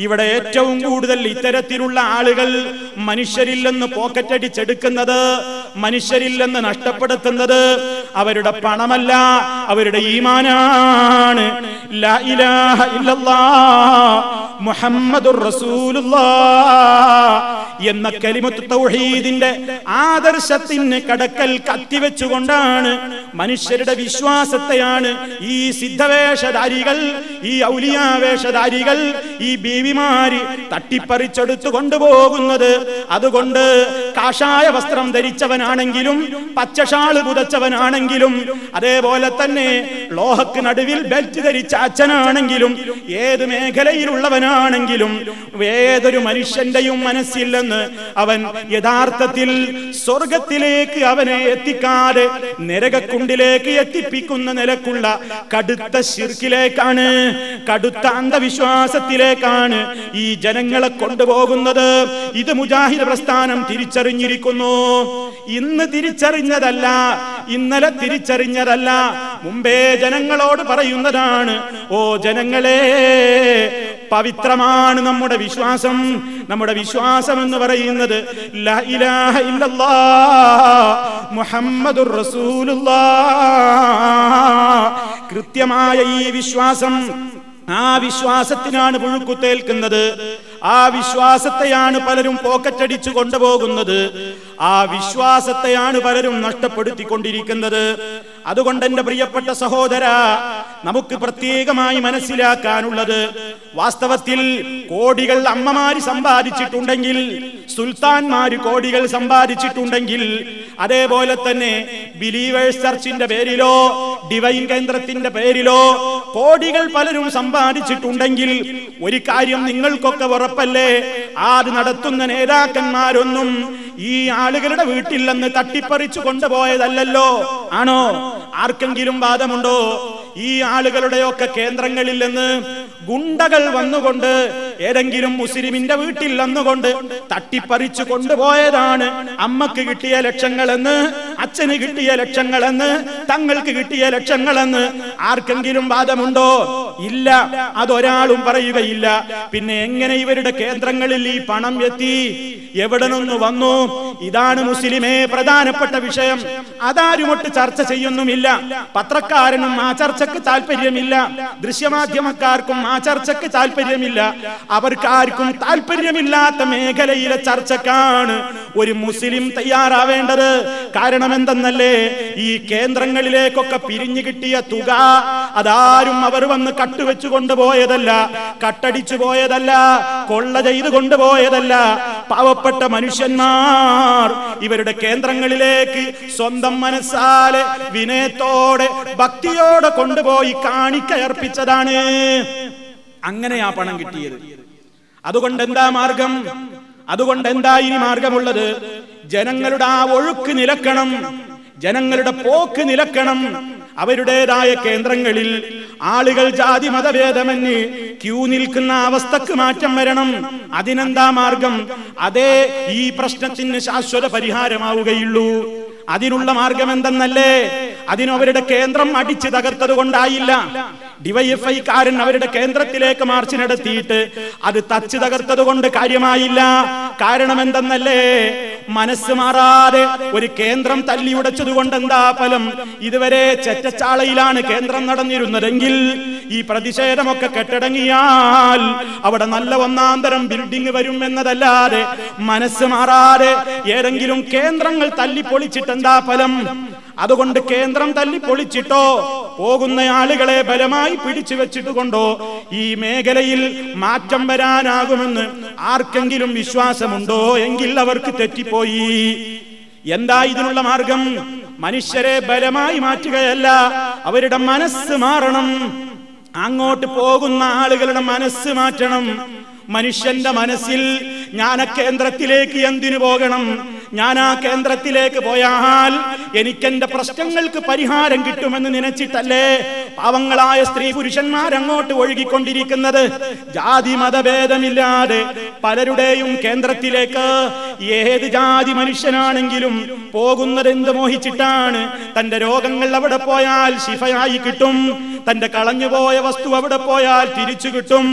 ഇവിടെ ഏറ്റവും കൂടുതൽ ഇത്തരത്തിലുള്ള ആളുകൾ മനുഷ്യരിൽ നിന്ന് പോക്കറ്റടിച്ചെടുക്കുന്നത്, മനുഷ്യരിൽ നിന്ന് നഷ്ടപ്പെടുത്തുന്നത് അവരുടെ പണമല്ല, അവരുടെ ഈമാനാണ്. ലാ ഇലാഹ ഇല്ലല്ലാഹ് മുഹമ്മദുർ റസൂലുള്ളാഹ് എന്ന കലിമത്ത് തൗഹീദിന്റെ ആദർശത്തിന് കടക്കൽ കത്തിവെച്ചുകൊണ്ടാണ് മനുഷ്യരുടെ വിശ്വാസത്തെയാണ് ഈ സിദ്ധവേഷധാരികൾ, ഈ ഔലിയാവേഷധാരികൾ, ഈ ബീവിമാര് തട്ടിപ്പറിച്ചെടുത്തു കൊണ്ടുപോകുന്നത്. അതുകൊണ്ട് കാഷായ വസ്ത്രം ധരിച്ചവനാണെങ്കിലും പച്ചഷാള് പുതച്ചവനാണെങ്കിലും അതേപോലെ തന്നെ ലോഹക്ക് നടുവിൽ ബെൽറ്റ് ധരിച്ച അച്ഛനാണെങ്കിലും ഏത് മേഖലയിലുള്ളവനാണെങ്കിലും ഏതൊരു മനുഷ്യന്റെയും മനസ്സില്ലെന്ന് അവൻ യഥാർത്ഥത്തിൽ സ്വർഗത്തിലേക്ക് അവനെ എത്തിക്കാതെ നരകക്കുണ്ടിലേക്ക് എത്തിപ്പിക്കുന്ന നിലക്കുള്ള കടുത്ത ശിർക്കിലേക്കാണ്, കടുത്ത അന്ധവിശ്വാസത്തിലേക്കാണ് ഈ ജനങ്ങളെ കൊണ്ടുപോകുന്നത്. ഇത് മുജാഹിദ് പ്രസ്ഥാനം തിരിച്ചറിഞ്ഞിരിക്കുന്നു. ഇന്ന് തിരിച്ചറിഞ്ഞതല്ല, ഇന്നലെ തിരിച്ചറിഞ്ഞതല്ല, മുമ്പേ ജനങ്ങളോട് പറയുന്നതാണ്. ഓ ജനങ്ങളെ, പവിത്രമാണ് നമ്മുടെ വിശ്വാസം. നമ്മുടെ വിശ്വാസം എന്ന് പറയുന്നത് ലാ ഇലാഹ ഇല്ലല്ലാഹ് മുഹമ്മദുർ റസൂലുള്ളാഹ്. കൃത്യമായ ഈ വിശ്വാസം, ആ വിശ്വാസത്തിനാണ് പുഴുക്കുത്തേൽക്കുന്നത്. ആ വിശ്വാസത്തെയാണ് പലരും പോക്കറ്റടിച്ചു കൊണ്ടുപോകുന്നത്. ആ വിശ്വാസത്തെയാണ് പലരും നഷ്ടപ്പെടുത്തിക്കൊണ്ടിരിക്കുന്നത്. അതുകൊണ്ട് എന്റെ പ്രിയപ്പെട്ട സഹോദര, നമുക്ക് പ്രത്യേകമായി മനസ്സിലാക്കാനുള്ളത്, വാസ്തവത്തിൽ കോടികൾ അമ്മമാര് സമ്പാദിച്ചിട്ടുണ്ടെങ്കിൽ, സുൽത്താൻമാര് കോടികൾ സമ്പാദിച്ചിട്ടുണ്ടെങ്കിൽ, അതേപോലെ തന്നെ ബിലീവേഴ്സ് ചർച്ചിന്റെ പേരിലോ ഡിവൈൻ കേന്ദ്രത്തിന്റെ പേരിലോ കോടികൾ പലരും സമ്പാദിച്ചിട്ടുണ്ടെങ്കിൽ, ഒരു കാര്യം നിങ്ങൾക്കൊക്കെ ഉറപ്പല്ലേ, അത് നടത്തുന്ന നേതാക്കന്മാരൊന്നും ഈ ആളുകളുടെ വീട്ടിൽ നിന്ന് തട്ടിപ്പറിച്ചു കൊണ്ടുപോയതല്ലല്ലോ. ആണോ? ആർക്കെങ്കിലും വാദമുണ്ടോ? ഈ ആളുകളുടെയൊക്കെ കേന്ദ്രങ്ങളിൽ നിന്ന് ഗുണ്ടകൾ വന്നുകൊണ്ട് ഏതെങ്കിലും മുസ്ലിമിന്റെ വീട്ടിൽ വന്നുകൊണ്ട് തട്ടിപ്പറിച്ചു കൊണ്ടുപോയതാണ് അമ്മക്ക് കിട്ടിയ ലക്ഷങ്ങളെന്ന്, അച്ഛന് കിട്ടിയ ലക്ഷങ്ങളെന്ന്, തങ്ങൾക്ക് കിട്ടിയ ലക്ഷങ്ങളെന്ന് ആർക്കെങ്കിലും വാദമുണ്ടോ? ഇല്ല, അതൊരാളും പറയുകയില്ല. പിന്നെ എങ്ങനെ ഇവരുടെ കേന്ദ്രങ്ങളിൽ ഈ പണം എത്തി? എവിടെ നിന്ന് വന്നു? ഇതാണ് മുസ്ലിമേ പ്രധാനപ്പെട്ട വിഷയം. അതാരുമൊട്ട് ചർച്ച ചെയ്യുന്നുമില്ല. പത്രക്കാരനും ആ ചർച്ചക്ക് താല്പര്യമില്ല, ദൃശ്യമാധ്യമക്കാർക്കും ആ ചർച്ചക്ക് താല്പര്യമില്ല. അവർക്കാർക്കും താല്പര്യമില്ലാത്ത മേഖലയിലെ ചർച്ചക്കാണ് ഒരു മുസ്ലിം തയ്യാറാവേണ്ടത്. കാരണം എന്തെന്നല്ലേ, ഈ കേന്ദ്രങ്ങളിലേക്കൊക്കെ പിരിഞ്ഞു കിട്ടിയ തുക അതാരും അവർ വന്ന് കട്ടുവെച്ചു കൊണ്ടുപോയതല്ല, കട്ടടിച്ചു പോയതല്ല, കൊള്ള ചെയ്ത് കൊണ്ടുപോയതല്ല. പാവപ്പെട്ട മനുഷ്യന്മാർ ഇവരുടെ കേന്ദ്രങ്ങളിലേക്ക് സ്വന്തം മനസ്സാലെ വിനയത്തോടെ ഭക്തിയോടെ കൊണ്ടുപോയി കാണിക്കയർപ്പിച്ചതാണ്. അങ്ങനെയാ പണം കിട്ടിയത്. അതുകൊണ്ട് എന്താ മാർഗം? അതുകൊണ്ട് എന്താ ഇനി മാർഗമുള്ളത്? ജനങ്ങളുടെ ആ ഒഴുക്ക് നിലക്കണം, ജനങ്ങളുടെ പോക്ക് നിലക്കണം. അവരുടേതായ കേന്ദ്രങ്ങളിൽ ആളുകൾ ജാതി മതഭേദമന്യേ ക്യൂ നിൽക്കുന്ന അവസ്ഥക്ക് മാറ്റം വരണം. അതിനെന്താ മാർഗം? അതേ ഈ പ്രശ്നത്തിന് ശാശ്വത പരിഹാരമാവുകയുള്ളൂ. അതിനുള്ള മാർഗം എന്തെന്നല്ലേ, അതിനവരുടെ കേന്ദ്രം അടിച്ചു തകർത്തത് കൊണ്ടായില്ല. ഡിവൈഎഫ്ഐക്കാരൻ അവരുടെ കേന്ദ്രത്തിലേക്ക് മാർച്ച് നടത്തിയിട്ട് അത് തച്ചു തകർത്തത് കൊണ്ട് കാര്യമായില്ല. കാരണം എന്തെന്നല്ലേ, മനസ്സ് മാറാതെ ഒരു കേന്ദ്രം തല്ലിയുടച്ചത് കൊണ്ട് എന്താ ഫലം? ഇതുവരെ ചെറ്റച്ചാളയിലാണ് കേന്ദ്രം നടന്നിരുന്നതെങ്കിൽ ഈ പ്രതിഷേധമൊക്കെ കെട്ടടങ്ങിയാൽ അവിടെ നല്ല ഒന്നാന്തരം ബിൽഡിംഗ് വരും എന്നതല്ലാതെ മനസ്സ് മാറാതെ ഏതെങ്കിലും കേന്ദ്രങ്ങൾ തല്ലിപ്പൊളിച്ചിട്ടെന്താ ഫലം? അതുകൊണ്ട് കേന്ദ്രം തല്ലിപ്പൊളിച്ചിട്ടോ പോകുന്ന ആളുകളെ ബലമായി പിടിച്ചു വെച്ചിട്ടുകൊണ്ടോ ഈ മേഖലയിൽ മാറ്റം വരാനാകുമെന്ന് ആർക്കെങ്കിലും വിശ്വാസമുണ്ടോ? എങ്കിൽ അവർക്ക് തെറ്റിപ്പോയി. എന്താ ഇതിനുള്ള മാർഗം? മനുഷ്യരെ ബലമായി മാറ്റുകയല്ല, അവരുടെ മനസ്സ് മാറണം. അങ്ങോട്ട് പോകുന്ന ആളുകളുടെ മനസ്സ് മാറ്റണം. മനുഷ്യന്റെ മനസ്സിൽ ഞാൻ ആ കേന്ദ്രത്തിലേക്ക് എന്തിനു പോകണം? ഞാൻ ആ കേന്ദ്രത്തിലേക്ക് പോയാൽ എനിക്കെന്റെ പ്രശ്നങ്ങൾക്ക് പരിഹാരം കിട്ടുമെന്ന് നനച്ചിട്ടല്ലേ പാവങ്ങളായ സ്ത്രീ പുരുഷന്മാരങ്ങോട്ട് ഒഴുകിക്കൊണ്ടിരിക്കുന്നത്? ജാതി മതഭേദമില്ലാതെ പലരുടെയും കേന്ദ്രത്തിലേക്ക് ഏത് ജാതി മനുഷ്യനാണെങ്കിലും പോകുന്നത് എന്ത് മോഹിച്ചിട്ടാണ്? തന്റെ രോഗങ്ങൾ അവിടെ പോയാൽ ശിഫയായി കിട്ടും, തന്റെ കളഞ്ഞുപോയ വസ്തു അവിടെ പോയാൽ തിരിച്ചു കിട്ടും,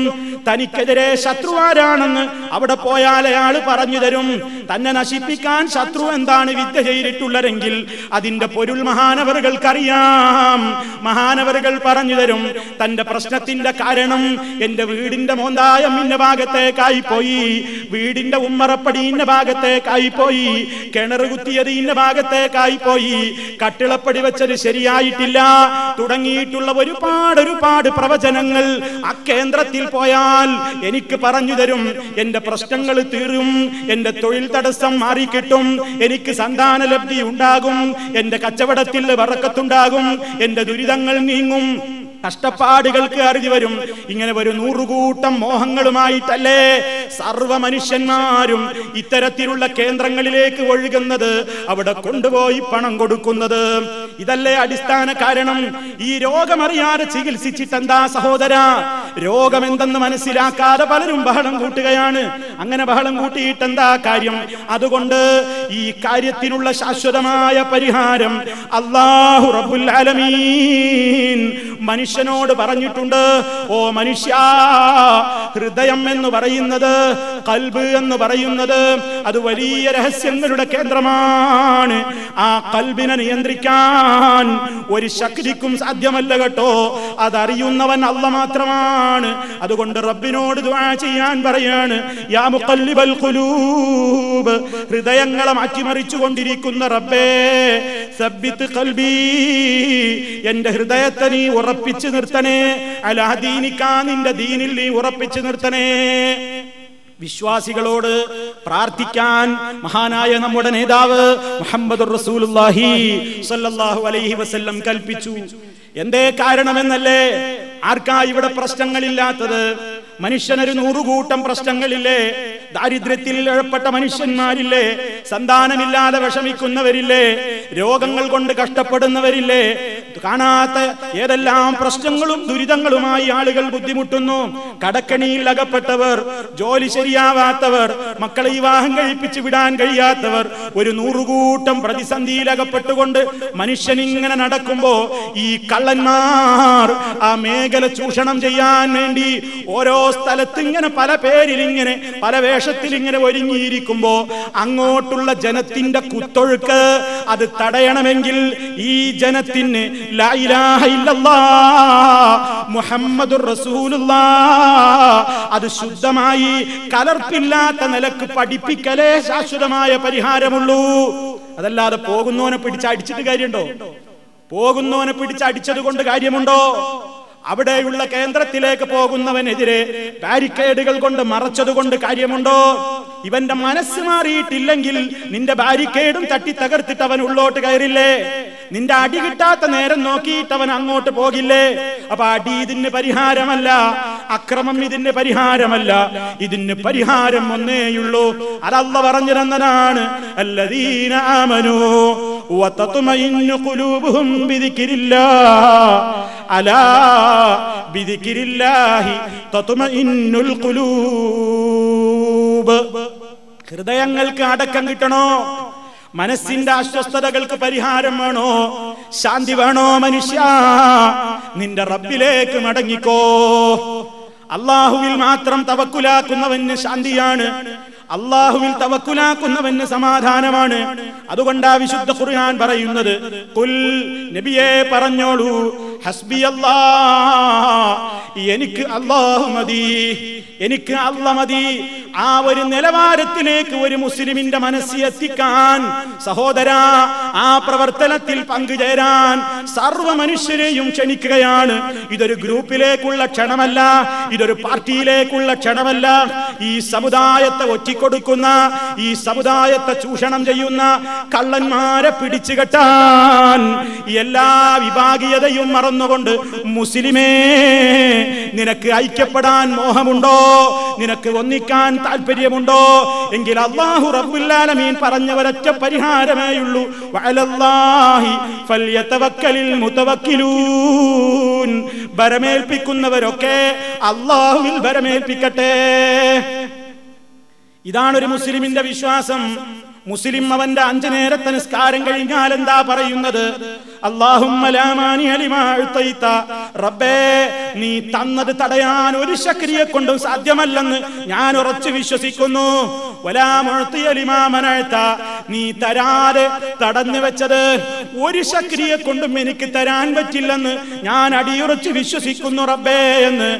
തനിക്കെതിരെ ശത്രുവാരാണെന്ന് അവിടെ പോയാൽ അയാൾ പറഞ്ഞു തരും. തന്നെ നശിപ്പിക്കാൻ ശത്രു എന്താണ് വിദ്യ ചെയ്തിട്ടുള്ളതെങ്കിൽ അതിന്റെ പൊരുൾ മഹാനവറുകൾക്കറിയാം. മഹാനവറുകൾ പറഞ്ഞു തരും. തന്റെ പ്രശ്നത്തിന്റെ കാരണം എന്റെ വീടിന്റെ മോന്തായം ഇന്ന ഭാഗത്തേക്കായി പോയി, വീടിന്റെ ഉമ്മറപ്പടി ഇന്ന ഭാഗത്തേക്കായി പോയി, കിണർ കുത്തിയത് ഇന്ന ഭാഗത്തേക്കായി പോയി, കട്ടിളപ്പടി വെച്ചത് ശരിയായിട്ടില്ല, തുടങ്ങിയിട്ടുള്ള ഒരുപാട് പ്രവചനങ്ങൾ ആ കേന്ദ്രത്തിൽ പോയാൽ എനിക്ക് പറഞ്ഞു തരും. എന്റെ പ്രശ്നങ്ങൾ തീരും, എന്റെ തൊഴിൽ തടസ്സം മാറിക്കിട്ടും, എനിക്ക് സന്താന ലബ്ധി ഉണ്ടാകും, എന്റെ കച്ചവടത്തിൽ ബറക്കത്തുണ്ടാകും, എന്റെ ദുരിതങ്ങൾ നീങ്ങും, കഷ്ടപ്പാടുകൾക്ക് അറിഞ്ഞു വരും. ഇങ്ങനെ ഒരു 100 കൂട്ടം മോഹങ്ങളുമായിട്ടല്ലേ സർവ്വ മനുഷ്യന്മാരും ഇത്തരത്തിലുള്ള കേന്ദ്രങ്ങളിലേക്ക് ഒഴുകുന്നത്, അവിടെ കൊണ്ടുപോയി പണം കൊടുക്കുന്നത്? ഇതല്ലേ അടിസ്ഥാന കാരണം? ഈ രോഗമറിയാതെ ചികിത്സിച്ചിട്ട് എന്താ സഹോദര? രോഗമെന്തെന്ന് മനസ്സിലാക്കാതെ പലരും ബഹളം കൂട്ടുകയാണ്. അങ്ങനെ ബഹളം കൂട്ടിയിട്ട് എന്താ കാര്യം? അതുകൊണ്ട് ഈ കാര്യത്തിനുള്ള ശാശ്വതമായ പരിഹാരം അല്ലാഹു റബ്ബുൽ ആലമീൻ മനുഷ്യനോട് പറഞ്ഞിട്ടുണ്ട്. ഓ മനുഷ്യ, ഹൃദയം എന്ന് പറയുന്നത്, ഖൽബ് എന്ന് പറയുന്നത്, അത് വലിയ രഹസ്യങ്ങളുടെ കേന്ദ്രമാണ്. ആ ഖൽബിനെ നിയന്ത്രിക്കാൻ ഒരു ശക്തിക്കും സാധ്യമല്ല കേട്ടോ. അതറിയുന്നവൻ അല്ലാഹ് മാത്രമാണ്. അതുകൊണ്ട് റബ്ബിനോട് ദുആ ചെയ്യാൻ പറയാണ്. യാ മുഖല്ലിബൽ ഖുലൂബ്, ഹൃദയങ്ങളെ മാറ്റിമറിച്ചു കൊണ്ടിരിക്കുന്ന റബ്ബേ, സബ്ബിത് ഖൽബി, എന്റെ ഹൃദയത്തെ നീ ഉറപ്പിച്ചു നിർത്തണേ. അലാ ദീനിക, നിന്റെ ദീനിൽ നീ ഉറപ്പിച്ചു നിർത്തണേ. വിശ്വാസികളോട് പ്രാർത്ഥിക്കാൻ മഹാനായ നമ്മുടെ നേതാവ് മുഹമ്മദുർ റസൂലുള്ളാഹി സ്വല്ലല്ലാഹു അലൈഹി വസല്ലം കൽപ്പിച്ചു. എന്തേ കാരണമെന്നല്ലേ? ആർക്കാ ഇവിടെ പ്രശ്നങ്ങളില്ലാത്തത്? മനുഷ്യനൊരു 100 കൂട്ടം പ്രശ്നങ്ങളില്ലേ? ദാരിദ്ര്യത്തിൽ ഏർപ്പെട്ട മനുഷ്യന്മാരില്ലേ? സന്താനമില്ലാതെ വിഷമിക്കുന്നവരില്ലേ? രോഗങ്ങൾ കൊണ്ട് കഷ്ടപ്പെടുന്നവരില്ലേ? കാണാത്ത ഏതെല്ലാം പ്രശ്നങ്ങളും ദുരിതങ്ങളുമായി ആളുകൾ ബുദ്ധിമുട്ടുന്നു. കടക്കണിയിൽ അകപ്പെട്ടവർ, ജോലി ശരിയാവാത്തവർ, മക്കളെ വിവാഹം കഴിപ്പിച്ച് വിടാൻ കഴിയാത്തവർ, ഒരു 100 കൂട്ടം പ്രതിസന്ധിയിൽ അകപ്പെട്ടുകൊണ്ട് മനുഷ്യനിങ്ങനെ നടക്കുമ്പോ ഈ കള്ളന്മാർ ആ മേഖല ചൂഷണം ചെയ്യാൻ വേണ്ടി ഓരോ സ്ഥലത്ത് ഇങ്ങനെ പല പേരിൽ ഇങ്ങനെ പല വേഷത്തിൽ ഇങ്ങനെ ഒരുങ്ങിയിരിക്കുമ്പോ അങ്ങോട്ടുള്ള ജനത്തിന്റെ കുത്തൊഴുക്ക് അത് തടയണമെങ്കിൽ ഈ ജനത്തിന് ലാ ഇലാഹ ഇല്ലല്ലാഹ് മുഹമ്മദുർ റസൂലുള്ളാഹ് അത് ശുദ്ധമായി കലർപ്പില്ലാത്ത നിലക്ക് പഠിപ്പിക്കലേ ശാശ്വതമായ പരിഹാരമുള്ളൂ. അതല്ലാതെ പോകുന്നവനെ പിടിച്ചടിച്ചിട്ട് കാര്യമുണ്ടോ? പോകുന്നവനെ പിടിച്ചടിച്ചത് കൊണ്ട് കാര്യമുണ്ടോ? അവിടെയുള്ള കേന്ദ്രത്തിലേക്ക് പോകുന്നവനെതിരെ ബാരിക്കേഡുകൾ കൊണ്ട് മറച്ചതുകൊണ്ട് കാര്യമുണ്ടോ? ഇവന്റെ മനസ്സ് മാറിയിട്ടില്ലെങ്കിൽ നിന്റെ ബാരിക്കേഡും തട്ടി തകർത്തിട്ട് അവൻ ഉള്ളോട്ട് കയറില്ലേ? നിന്റെ അടി കിട്ടാത്ത നേരം നോക്കിയിട്ട് അവൻ അങ്ങോട്ട് പോകില്ലേ? അപ്പൊ അടി ഇതിന് പരിഹാരമല്ല, അക്രമം ഇതിന് പരിഹാരമല്ല. ഇതിന് പരിഹാരം ഒന്നേയുള്ളൂ. അത് അല്ലാഹ് പറഞ്ഞു തന്നതാണ്. അല്ലദീന ആമനൂ വതത്മഇന്നു ഖുലൂബുഹും ബിദിക്രില്ലാഹ് അലാ ബിദിക്രില്ലാഹി തത്മഇന്നുൽ ഖുലൂബ്. ഹൃദയങ്ങൾക്ക് അടക്കം കിട്ടണോ? മനസ്സിന്റെ അസ്വസ്ഥതകൾക്ക് പരിഹാരം വേണോ? ശാന്തി വേണോ? മനുഷ്യ, നിന്റെ റബ്ബിലേക്ക് മടങ്ങിക്കോ. അല്ലാഹുവിൽ മാത്രം തവക്കുലാക്കുന്നവന് ശാന്തിയാണ്. അല്ലാഹുവിൽ തവക്കുലാക്കുന്നവന് സമാധാനമാണ്. അതുകൊണ്ടാ വിശുദ്ധ ഖുർആൻ പറയുന്നത്, ഖുൽ, നബിയേ പറഞ്ഞോളൂ, ഹസ്ബിയല്ലാഹ്, എനിക്ക് അല്ലാഹു മതി, എനിക്ക് അല്ലാഹ് മതി. ആ ഒരു നിലവാരത്തിലേക്ക് ഒരു മുസ്ലിമിന്റെ മനസ്സ് എത്തിക്കാൻ സഹോദര, ആ പ്രവർത്തനത്തിൽ പങ്കുചേരാൻ സർവ്വ മനുഷ്യരെയും ക്ഷണിക്കുകയാണ്. ഇതൊരു ഗ്രൂപ്പിലേക്കുള്ള ക്ഷണമല്ല, ഇതൊരു പാർട്ടിയിലേക്കുള്ള ക്ഷണമല്ല. ഈ സമുദായത്തെ ഒറ്റിക്കൊടുക്കുന്ന, ഈ സമുദായത്തെ ചൂഷണം ചെയ്യുന്ന കള്ളന്മാരെ പിടിച്ചു കെട്ടാൻ എല്ലാ വിഭാഗീയതയും മറന്നുകൊണ്ട് മുസ്ലിമേ, നിനക്ക് ഐക്യപ്പെടാൻ മോഹമുണ്ടോ? നിനക്ക് ഒന്നിക്കാൻ താല്പര്യമുണ്ടോ? എങ്കിൽ അല്ലാഹു റബ്ബുൽ ആലമീൻ പറഞ്ഞ ഒരൊറ്റ പരിഹാരമേയുള്ളൂ. വഅലല്ലാഹി ഫൽയതവക്കലിൽ മുതവക്കിലൂൻ. ഭരമേൽപ്പിക്കുന്നവരൊക്കെ അല്ലാഹുവിൽ ഭരമേൽപ്പിക്കട്ടെ. ഇതാണ് ഒരു മുസ്ലിമിന്റെ വിശ്വാസം. മുസ്ലിം അവന്റെ 5 നേരത്തെ നിസ്കാരം കഴിഞ്ഞാൽ എന്താ പറയുന്നത്? അല്ലാഹുമ്മ ലാ മാനിഅ ലിമാ അഅ്തൈത, റബ്ബേ, നീ തന്നത് തടയാൻ ഒരു ശക്തിയെ കൊണ്ടും സാധ്യമല്ലെന്ന് ഞാൻ ഉറച്ചു വിശ്വസിക്കുന്നു. വലാ മുഅ്തിയ ലിമാ മനഅത, നീ തരാതെ തടഞ്ഞു വെച്ചത് ഒരു ശക്തിയെ കൊണ്ടും എനിക്ക് തരാൻ പറ്റില്ലെന്ന് ഞാൻ അടിയുറച്ച് വിശ്വസിക്കുന്നു റബ്ബേ എന്ന്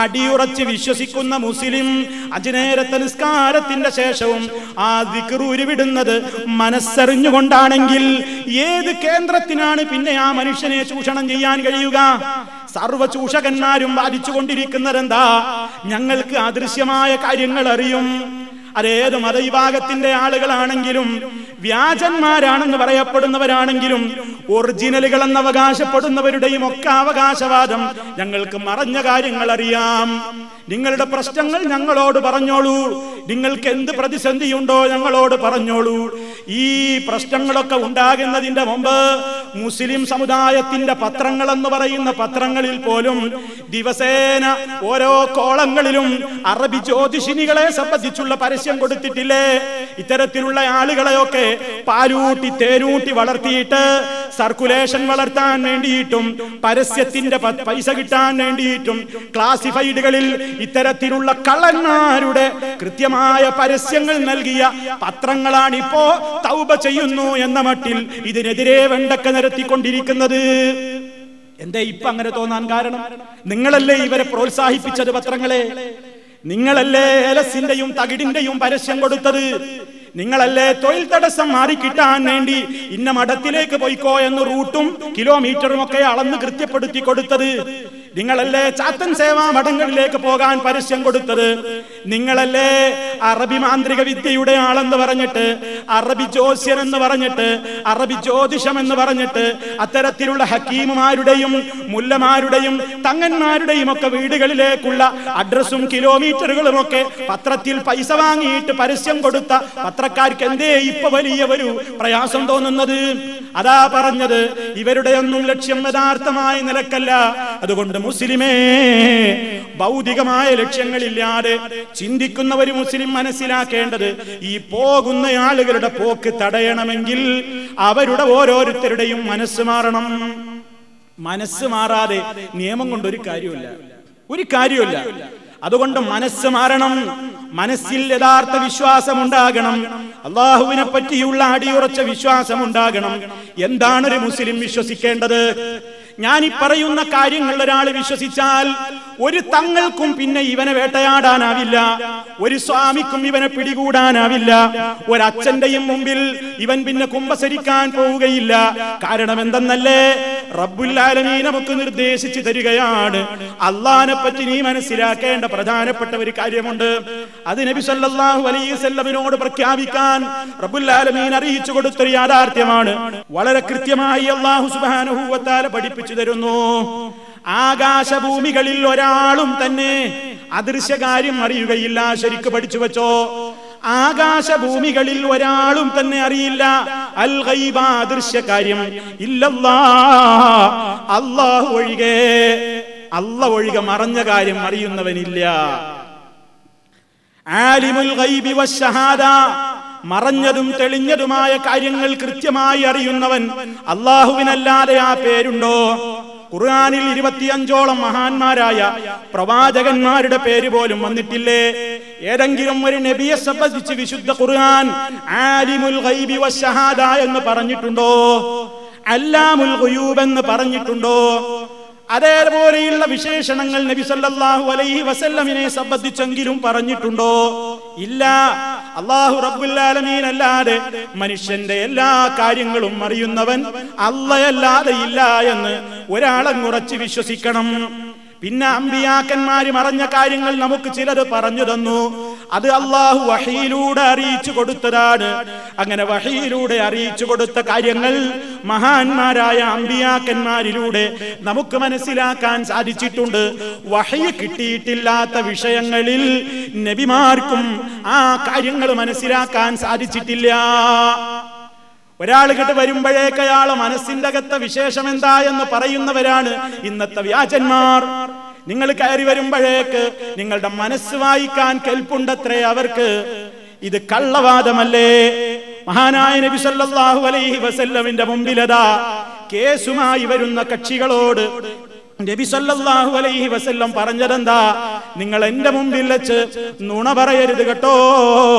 അടിയുറച്ച് വിശ്വസിക്കുന്ന മുസ്ലിം 5 നേരത്തെ നിസ്കാരത്തിന്റെ ശേഷവും ആ ദിക്ർ ഉരുവിടുന്നത് മനസ്സറിഞ്ഞുകൊണ്ടാണെങ്കിൽ ഏത് കേന്ദ്രത്തിനാണ് പിന്നെ ആ മനുഷ്യനെ ചൂഷണം ചെയ്യാൻ കഴിയുക? സർവ്വ ചൂഷകന്മാരും ബാധിച്ചുകൊണ്ടിരിക്കുന്നതെന്താ? ഞങ്ങൾക്ക് അദൃശ്യമായ കാര്യങ്ങൾ അറിയും. അതേത് മതവിഭാഗത്തിന്റെ ആളുകളാണെങ്കിലും, വ്യാജന്മാരാണെന്ന് പറയപ്പെടുന്നവരാണെങ്കിലും, ഒറിജിനലുകളെന്ന് അവകാശപ്പെടുന്നവരുടെയും ഒക്കെ അവകാശവാദം ഞങ്ങൾക്ക് മറഞ്ഞ കാര്യങ്ങൾ അറിയാം. നിങ്ങളുടെ പ്രശ്നങ്ങൾ ഞങ്ങളോട് പറഞ്ഞോളൂ, നിങ്ങൾക്ക് എന്ത് പ്രതിസന്ധിയുണ്ടോ ഞങ്ങളോട് പറഞ്ഞോളൂ. ഈ പ്രശ്നങ്ങളൊക്കെ ഉണ്ടാകുന്നതിന്റെ മുമ്പ് മുസ്ലിം സമുദായത്തിന്റെ പത്രങ്ങൾ എന്ന് പറയുന്ന പത്രങ്ങളിൽ പോലും ദിവസേന ഓരോ കോളങ്ങളിലും അറബി ജ്യോതിഷിനികളെ സംബന്ധിച്ചുള്ള പരസ്യം കൊടുത്തിട്ടില്ലേ? ഇത്തരത്തിലുള്ള ആളുകളെയൊക്കെ പാലൂട്ടി തേനൂട്ടി വളർത്തിയിട്ട് സർക്കുലേഷൻ വളർത്താൻ വേണ്ടിയിട്ടും പരസ്യത്തിന്റെ പൈസ കിട്ടാൻ വേണ്ടിയിട്ടും ക്ലാസിഫൈഡുകളിൽ ഇത്തരത്തിലുള്ള കള്ളന്മാരുടെ കൃത്യമായ പരസ്യങ്ങൾ നൽകിയ പത്രങ്ങളാണ് ഇപ്പോ തൗബ ചെയ്യുന്നു എന്ന മട്ടിൽ ഇതിനെതിരെ വെണ്ടക്ക നിരത്തിക്കൊണ്ടിരിക്കുന്നത്. എന്തേ ഇപ്പൊ അങ്ങനെ തോന്നാൻ കാരണം? നിങ്ങളല്ലേ ഇവരെ പ്രോത്സാഹിപ്പിച്ചത്? പത്രങ്ങളെ നിങ്ങളല്ലേ ഏലസിന്റെയും തകിടിന്റെയും പരസ്യം കൊടുത്തത്? നിങ്ങളല്ലേ തൊഴിൽ തടസ്സം മാറിക്കിട്ടാൻ വേണ്ടി ഇന്ന മഠത്തിലേക്ക് പോയിക്കോ എന്ന് റൂട്ടും കിലോമീറ്ററും ഒക്കെ അളന്ന് കൃത്യപ്പെടുത്തി കൊടുത്തത്? നിങ്ങളല്ലേ ചാത്തൻ സേവാ മഠങ്ങളിലേക്ക് പോകാൻ പരസ്യം കൊടുത്തത്? നിങ്ങളല്ലേ അറബി മാന്ത്രിക വിദ്യയുടെ ആളെന്ന് പറഞ്ഞിട്ട്, അറബി ജ്യോത്സ്യൻ എന്ന് പറഞ്ഞിട്ട്, അറബി ജ്യോതിഷം എന്ന് പറഞ്ഞിട്ട് അത്തരത്തിലുള്ള ഹക്കീമുമാരുടെയും മുല്ലമാരുടെയും തങ്ങന്മാരുടെയും ഒക്കെ വീടുകളിലേക്കുള്ള അഡ്രസ്സും കിലോമീറ്ററുകളും ഒക്കെ പത്രത്തിൽ പൈസ വാങ്ങിയിട്ട് പരസ്യം കൊടുത്ത പത്രക്കാർക്ക് എന്തേ ഇപ്പൊ വലിയ ഒരു പ്രയാസം തോന്നുന്നത്? അതാ പറഞ്ഞത്, ഇവരുടെ ഒന്നും ലക്ഷ്യം യഥാർത്ഥമായ നിലക്കല്ല. അതുകൊണ്ട് മുസ്ലിമേ, ഭൗതികമായ ലക്ഷ്യങ്ങളില്ലാതെ ചിന്തിക്കുന്ന ഒരു മുസ്ലിം മനസ്സിലാക്കേണ്ടത്, ഈ പോകുന്ന ആളുകളുടെ പോക്ക് തടയണമെങ്കിൽ അവരുടെ ഓരോരുത്തരുടെയും മനസ്സ് മാറണം. മനസ്സ് മാറാതെ നിയമം കൊണ്ടൊരു കാര്യമില്ല, ഒരു കാര്യമില്ല. അതുകൊണ്ട് മനസ്സ് മാറണം, മനസ്സിൽ യഥാർത്ഥ വിശ്വാസം ഉണ്ടാകണം, അള്ളാഹുവിനെ പറ്റിയുള്ള അടിയുറച്ച വിശ്വാസം ഉണ്ടാകണം. എന്താണ് ഒരു മുസ്ലിം വിശ്വസിക്കേണ്ടത്? ഞാൻ ഈ പറയുന്ന കാര്യങ്ങൾ ഒരാൾ വിശ്വസിച്ചാൽ ഒരു തങ്ങൾക്കും പിന്നെ ഇവനെ വേട്ടയാടാനാവില്ല, ഒരു സ്വാമിക്കും ഇവനെ പിടികൂടാനാവില്ല, ഒരച്ഛന്റെയും മുമ്പിൽ ഇവൻ പിന്നെ കുമ്പസരിക്കാൻ പോവുകയില്ല. കാരണം എന്തെന്നല്ലേ? റബ്ബുൽ ആലമീൻ നമുക്ക് നിർദ്ദേശിച്ചു തരികയാണ്. അള്ളാഹിനെ പറ്റി നീ മനസ്സിലാക്കേണ്ട പ്രധാനപ്പെട്ട ഒരു കാര്യമുണ്ട്. അത് നബി സല്ലല്ലാഹു അലൈഹി വസല്ലമിനോട് പ്രഖ്യാപിക്കാൻ റബ്ബുൽ ആലമീൻ അറിയിച്ചു കൊടുത്തൊരു യാഥാർത്ഥ്യമാണ്. വളരെ കൃത്യമായി അല്ലാഹു സുബ്ഹാനഹു വ തആല പഠിപ്പിച്ചു തരുന്നു. ആകാശഭൂമികളിൽ ഒരാളും തന്നെ അദൃശ്യകാര്യം അറിയുകയില്ല. ശരിക്ക് പഠിച്ചു വെച്ചോ, ആകാശഭൂമികളിൽ ഒരാളും തന്നെ അറിയില്ല അൽ ഗൈബ, അദൃശ്യകാര്യം, ഇല്ലല്ലാഹ്, അല്ലാഹു ഒഴികെ. അല്ലാഹു ഒഴികെ മറഞ്ഞ കാര്യം അറിയുന്നവനില്ല. ആലിമുൽ ഗൈബി വശഹാദ, മറഞ്ഞതും തെളിഞ്ഞതുമായ കാര്യങ്ങൾ കൃത്യമായി അറിയുന്നവൻ അല്ലാഹുവിനല്ലാതെ ആ പേരുണ്ടോ? ഖുർആനിൽ 25ഓളം മഹാന്മാരായ പ്രവാചകന്മാരുടെ പേര് പോലും വന്നിട്ടില്ലേ? ഏതെങ്കിലും ഒരു നബിയെ സംബന്ധിച്ച് വിശുദ്ധ ഖുർആൻ ആലിമുൽ ഗൈബി വശഹാദ എന്ന് പറഞ്ഞിട്ടുണ്ടോ? അല്ലാമുൽ ഗുയൂബ് എന്ന് പറഞ്ഞിട്ടുണ്ടോ? അതേപോലെയുള്ള വിശേഷണങ്ങൾ നബി സല്ലല്ലാഹു അലൈഹി വസല്ലമിനെ സംബന്ധിച്ചെങ്കിലും പറഞ്ഞിട്ടുണ്ടോ? ഇല്ല. അല്ലാഹു റബ്ബുൽ ആലമീൻ അല്ലാതെ മനുഷ്യന്റെ എല്ലാ കാര്യങ്ങളും അറിയുന്നവൻ അല്ലാഹയല്ലാതെ ഇല്ല എന്ന് ഒരാളങ്ങുറച്ച് വിശ്വസിക്കണം. പിന്നെ അമ്പിയാക്കന്മാര് മറഞ്ഞ കാര്യങ്ങൾ നമുക്ക് ചിലത് പറഞ്ഞു തന്നു. അത് അല്ലാഹു വഹീയിലൂടെ അറിയിച്ചു കൊടുത്തതാണ്. അങ്ങനെ വഹീയിലൂടെ അറിയിച്ചു കൊടുത്ത കാര്യങ്ങൾ മഹാന്മാരായ അമ്പിയാക്കന്മാരിലൂടെ നമുക്ക് മനസ്സിലാക്കാൻ സാധിച്ചിട്ടുണ്ട്. വഹീ കിട്ടിയിട്ടില്ലാത്ത വിഷയങ്ങളിൽ നബിമാർക്കും ആ കാര്യങ്ങൾ മനസ്സിലാക്കാൻ സാധിച്ചിട്ടില്ല. ഒരാൾ കിട്ട് വരുമ്പോഴേക്ക് അയാളെ മനസ്സിന്റെ അകത്തെ വിശേഷം എന്താ എന്ന് പറയുന്നവരാണ് ഇന്നത്തെ വ്യാജന്മാർ. നിങ്ങൾ കയറി വരുമ്പോഴേക്ക് നിങ്ങളുടെ മനസ്സ് വായിക്കാൻ കെൽപ്പുണ്ടത്രേ അവർക്ക്. ഇത് കള്ളവാദമല്ലേ? മഹാനായ നബി സല്ലല്ലാഹു അലൈഹി വസല്ലമിന്റെ മുമ്പിലതാ കേസുമായി വരുന്ന കക്ഷികളോട് നബി സല്ലല്ലാഹു അലൈഹി വസല്ലം പറഞ്ഞതെന്താ? നിങ്ങൾ എന്റെ മുമ്പിൽ വെച്ച് നുണ പറയരുത് കേട്ടോ.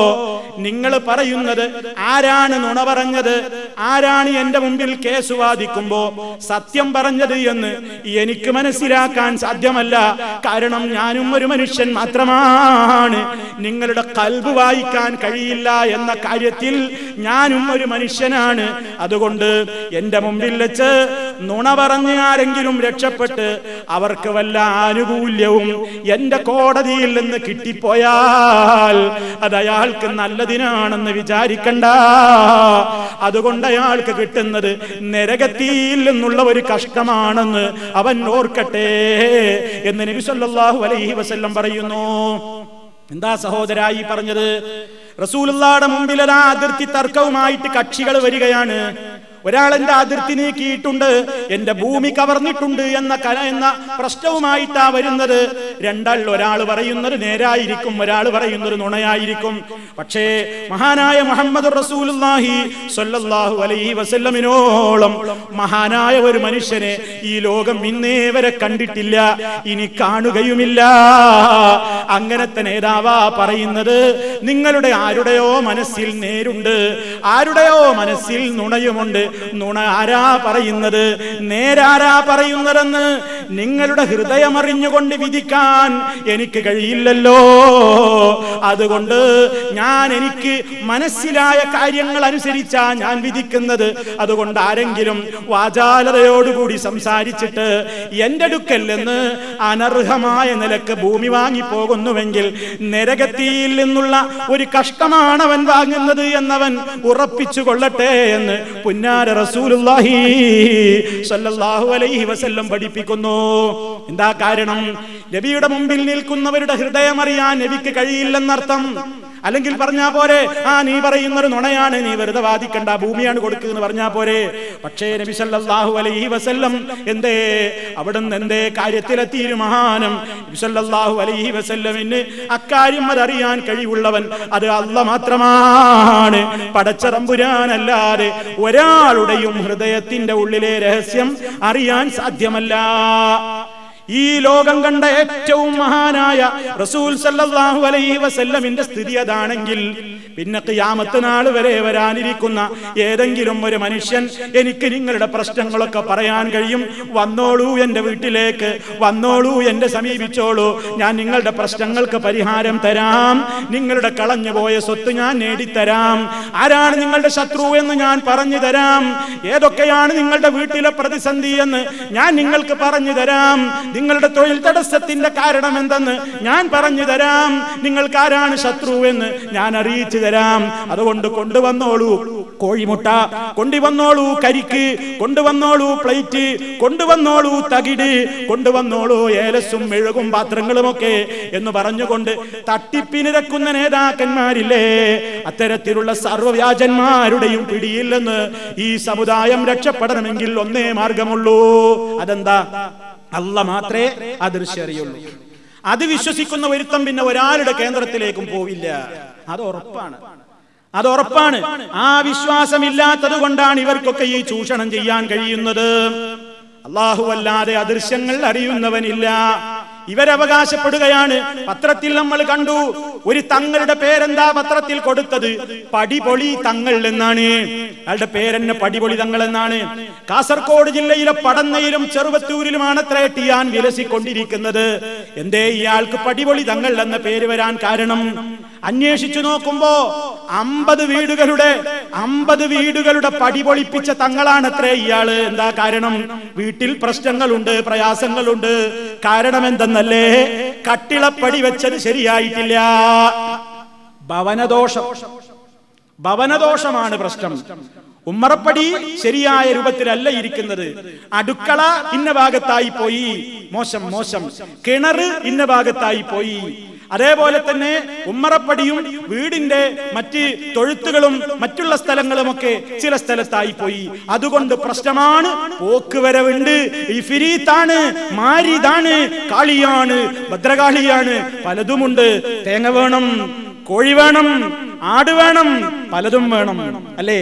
നിങ്ങൾ പറയുന്നത് ആരാണ് നുണ പറഞ്ഞത്, ആരാണ് എന്റെ മുമ്പിൽ കേസ് വാദിക്കുമ്പോ സത്യം പറഞ്ഞത് എന്ന് എനിക്ക് മനസ്സിലാക്കാൻ സാധ്യമല്ല. കാരണം ഞാനും ഒരു മനുഷ്യൻ മാത്രമാണ്. നിങ്ങളുടെ ഖൽബ് വായിക്കാൻ കഴിയില്ല എന്ന കാര്യത്തിൽ ഞാനും ഒരു മനുഷ്യനാണ്. അതുകൊണ്ട് എന്റെ മുമ്പിൽ വെച്ച് നുണ പറഞ്ഞ് ആരെങ്കിലും രക്ഷപ്പെട്ട് അവർക്ക് വല്ല ആനുകൂല്യവും എന്റെ കോടതിയിൽ നിന്ന് കിട്ടിപ്പോയാൽ അത് അയാൾക്ക് നല്ലതിനാണെന്ന് വിചാരിക്കണ്ട. അതുകൊണ്ട് അയാൾക്ക് കിട്ടുന്നത് നരകത്തിൽ നിന്നുള്ള ഒരു കഷ്ടമാണെന്ന് അവൻ ഓർക്കട്ടെ എന്ന് നബി സല്ലല്ലാഹു അലൈഹി വസല്ലം പറയുന്നു. എന്താ സഹോദരായി പറഞ്ഞത്? റസൂലുള്ളാഹിയുടെ മുമ്പിൽ ഒരു അതിർത്തി തർക്കവുമായിട്ട് കക്ഷികൾ വരികയാണ്. ഒരാൾ എന്റെ അതിർത്തി നീക്കിയിട്ടുണ്ട്, എന്റെ ഭൂമി കവർന്നിട്ടുണ്ട് എന്ന പ്രശ്നവുമായിട്ടാ വരുന്നത്. രണ്ടാളിൽ ഒരാൾ പറയുന്നത് നേരായിരിക്കും, ഒരാൾ പറയുന്നത് നുണയായിരിക്കും. പക്ഷേ മഹാനായ മുഹമ്മദ് റസൂലുള്ളാഹി സ്വല്ലല്ലാഹു അലൈഹി വസല്ലമിനോളം മഹാനായ ഒരു മനുഷ്യനെ ഈ ലോകം ഇന്നേ വരെ കണ്ടിട്ടില്ല, ഇനി കാണുകയുമില്ല. അങ്ങനത്തെ നേതാവാ പറയുന്നത്, നിങ്ങളുടെ ആരുടെയോ മനസ്സിൽ നേരുണ്ട്, ആരുടെയോ മനസ്സിൽ നുണയുമുണ്ട്. നുണ ആരാ പറയുന്നത്, നേരാരാ പറയുന്നതെന്ന് നിങ്ങളുടെ ഹൃദയം അറിഞ്ഞുകൊണ്ട് വിധിക്കാൻ എനിക്ക് കഴിയില്ലല്ലോ. അതുകൊണ്ട് എനിക്ക് മനസ്സിലായ കാര്യങ്ങൾ അനുസരിച്ചാ ഞാൻ വിധിക്കുന്നത്. അതുകൊണ്ട് ആരെങ്കിലും വാചാലതയോടുകൂടി സംസാരിച്ചിട്ട് എന്റെ അടുക്കൽ നിന്ന് അനർഹമായ നിലക്ക് ഭൂമി വാങ്ങിപ്പോകുന്നുവെങ്കിൽ നരകത്തിൽ നിന്നുള്ള ഒരു കഷ്ടമാണ് അവൻ വാങ്ങുന്നത് എന്നവൻ ഉറപ്പിച്ചു കൊള്ളട്ടെ എന്ന് പുന്നാര റസൂലുള്ളാഹി സ്വല്ലല്ലാഹു അലൈഹി വസല്ലം പഠിപ്പിക്കുന്നു. എന്താ കാരണം? നബിയുടെ മുമ്പിൽ നിൽക്കുന്നവരുടെ ഹൃദയം അറിയാൻ നബിക്ക് കഴിയില്ലെന്നർത്ഥം. അല്ലെങ്കിൽ പറഞ്ഞാ പോരെ, നീ പറയുന്നൊരു നുണയാണ്, നീ വെറുതെ വാദിക്കണ്ട, ഭൂമിയാണ് കൊടുക്കുന്നത് പറഞ്ഞാ പോരെ. പക്ഷേ നബി സല്ലല്ലാഹു അലൈഹി വസല്ലം അവിടുന്ന് എന്തേ കാര്യത്തിലെ തീരുമാനം? നബി സല്ലല്ലാഹു അലൈഹി വസല്ലമിന് അക്കാര്യം അതറിയാൻ കഴിവുള്ളവൻ അത് അല്ലാഹ് മാത്രമാണ്. പടച്ച റബ്ബുരാനല്ലാതെ ഒരാളുടെയും ഹൃദയത്തിന്റെ ഉള്ളിലെ രഹസ്യം അറിയാൻ സാധ്യമല്ല. ഈ ലോകം കണ്ട ഏറ്റവും മഹാനായ റസൂൽ സല്ലല്ലാഹു അലൈഹി വസല്ലമിന്റെ സ്ഥിതി അതാണെങ്കിൽ പിന്നെ ഖിയാമത്ത് നാൾ വരെ വരാനിരിക്കുന്ന ഏതെങ്കിലും ഒരു മനുഷ്യൻ എനിക്ക് നിങ്ങളുടെ പ്രശ്നങ്ങളൊക്കെ പറയാൻ കഴിയും, വന്നോളൂ എന്റെ വീട്ടിലേക്ക്, വന്നോളൂ എന്നെ സമീപിച്ചോളൂ, ഞാൻ നിങ്ങളുടെ പ്രശ്നങ്ങൾക്ക് പരിഹാരം തരാം, നിങ്ങളുടെ കളഞ്ഞുപോയ സ്വത്ത് ഞാൻ നേടിത്തരാം, ആരാണ് നിങ്ങളുടെ ശത്രു എന്ന് ഞാൻ പറഞ്ഞു തരാം, ഏതൊക്കെയാണ് നിങ്ങളുടെ വീട്ടിലെ പ്രതിസന്ധി എന്ന് ഞാൻ നിങ്ങൾക്ക് പറഞ്ഞു തരാം, നിങ്ങളുടെ തൊഴിൽ തടസ്സത്തിന്റെ കാരണം എന്തെന്ന് ഞാൻ പറഞ്ഞു തരാം, നിങ്ങൾക്ക് ആരാണ് ശത്രു എന്ന് ഞാൻ അറിയിച്ചു തരാം. അതുകൊണ്ട് കൊണ്ടുവന്നോളൂ കോഴിമുട്ട, കൊണ്ടുവന്നോളൂ കരിക്ക്, കൊണ്ടുവന്നോളൂ പ്ലേറ്റ്, കൊണ്ടുവന്നോളൂ തകിട്, കൊണ്ടുവന്നോളൂ ഏലസും മെഴുകും പാത്രങ്ങളുമൊക്കെ എന്ന് പറഞ്ഞുകൊണ്ട് തട്ടിപ്പിനിരക്കുന്ന നേതാക്കന്മാരില്ലേ, അത്തരത്തിലുള്ള സർവ്വവ്യാജന്മാരുടെയും പിടിയില്ലെന്ന് ഈ സമുദായം രക്ഷപ്പെടണമെങ്കിൽ ഒന്നേ മാർഗമുള്ളൂ. അതെന്താ? അല്ലാഹ് മാത്രമേ അദൃശ്യം അറിയുള്ളൂ. അത് വിശ്വസിക്കുന്ന ഒരുത്തം പിന്നെ ഒരാളുടെ കേന്ദ്രത്തിലേക്കും പോവില്ല. അത് ഉറപ്പാണ്. ആ വിശ്വാസമില്ലാത്തത് കൊണ്ടാണ് ഇവർക്കൊക്കെ ഈ ചൂഷണം ചെയ്യാൻ കഴിയുന്നത്. അല്ലാഹു അല്ലാതെ അദൃശ്യങ്ങൾ അറിയുന്നവനില്ല. ഇവരവകാശപ്പെടുകയാണ്. പത്രത്തിൽ നമ്മൾ കണ്ടു, ഒരു തങ്ങളുടെ പേരെന്താ പത്രത്തിൽ കൊടുത്തത്? പടിപൊളി തങ്ങൾ എന്നാണ്. അയാളുടെ പേരെന്നെ പടിപൊളി തങ്ങൾ എന്നാണ്. കാസർഗോഡ് ജില്ലയിലെ പടന്നയിലും ചെറുവത്തൂരിലുമാണ് അത്ര ടിയാൻ വിലസിക്കൊണ്ടിരിക്കുന്നത്. എന്തേ ഇയാൾക്ക് പടിപൊളി തങ്ങൾ എന്ന പേര് വരാൻ കാരണം? അന്വേഷിച്ചു നോക്കുമ്പോ 50 വീടുകളുടെ പടിപൊളിപ്പിച്ച തങ്ങളാണത്രേ ഇയാള്. എന്താ കാരണം? വീട്ടിൽ പ്രശ്നങ്ങളുണ്ട്, പ്രയാസങ്ങളുണ്ട്. കാരണം എന്തെന്നല്ലേ? കട്ടിളപ്പടി വെച്ചത് ശരിയായിട്ടില്ല. ഭവനദോഷമാണ് പ്രശ്നം. ഉമ്മറപ്പടി ശരിയായ രൂപത്തിലല്ല ഇരിക്കുന്നത്. അടുക്കള ഇന്ന ഭാഗത്തായി പോയി, മോശം. കിണറ് ഇന്ന ഭാഗത്തായി പോയി. അതേപോലെ തന്നെ ഉമ്മറപ്പടിയും വീടിന്റെ മറ്റ് തൊഴുത്തുകളും മറ്റുള്ള സ്ഥലങ്ങളുമൊക്കെ ചില സ്ഥലത്തായി പോയി. അതുകൊണ്ട് പ്രശ്നമാണ്. പോക്കുവരവുണ്ട്, ഇഫിരീത്താണ്, മാരിതാണ്, കാളിയാണ്, ഭദ്രകാളിയാണ്, പലതുമുണ്ട്. തേങ്ങ വേണം, കോഴി വേണം, ആട് വേണം, പലതും വേണം അല്ലേ?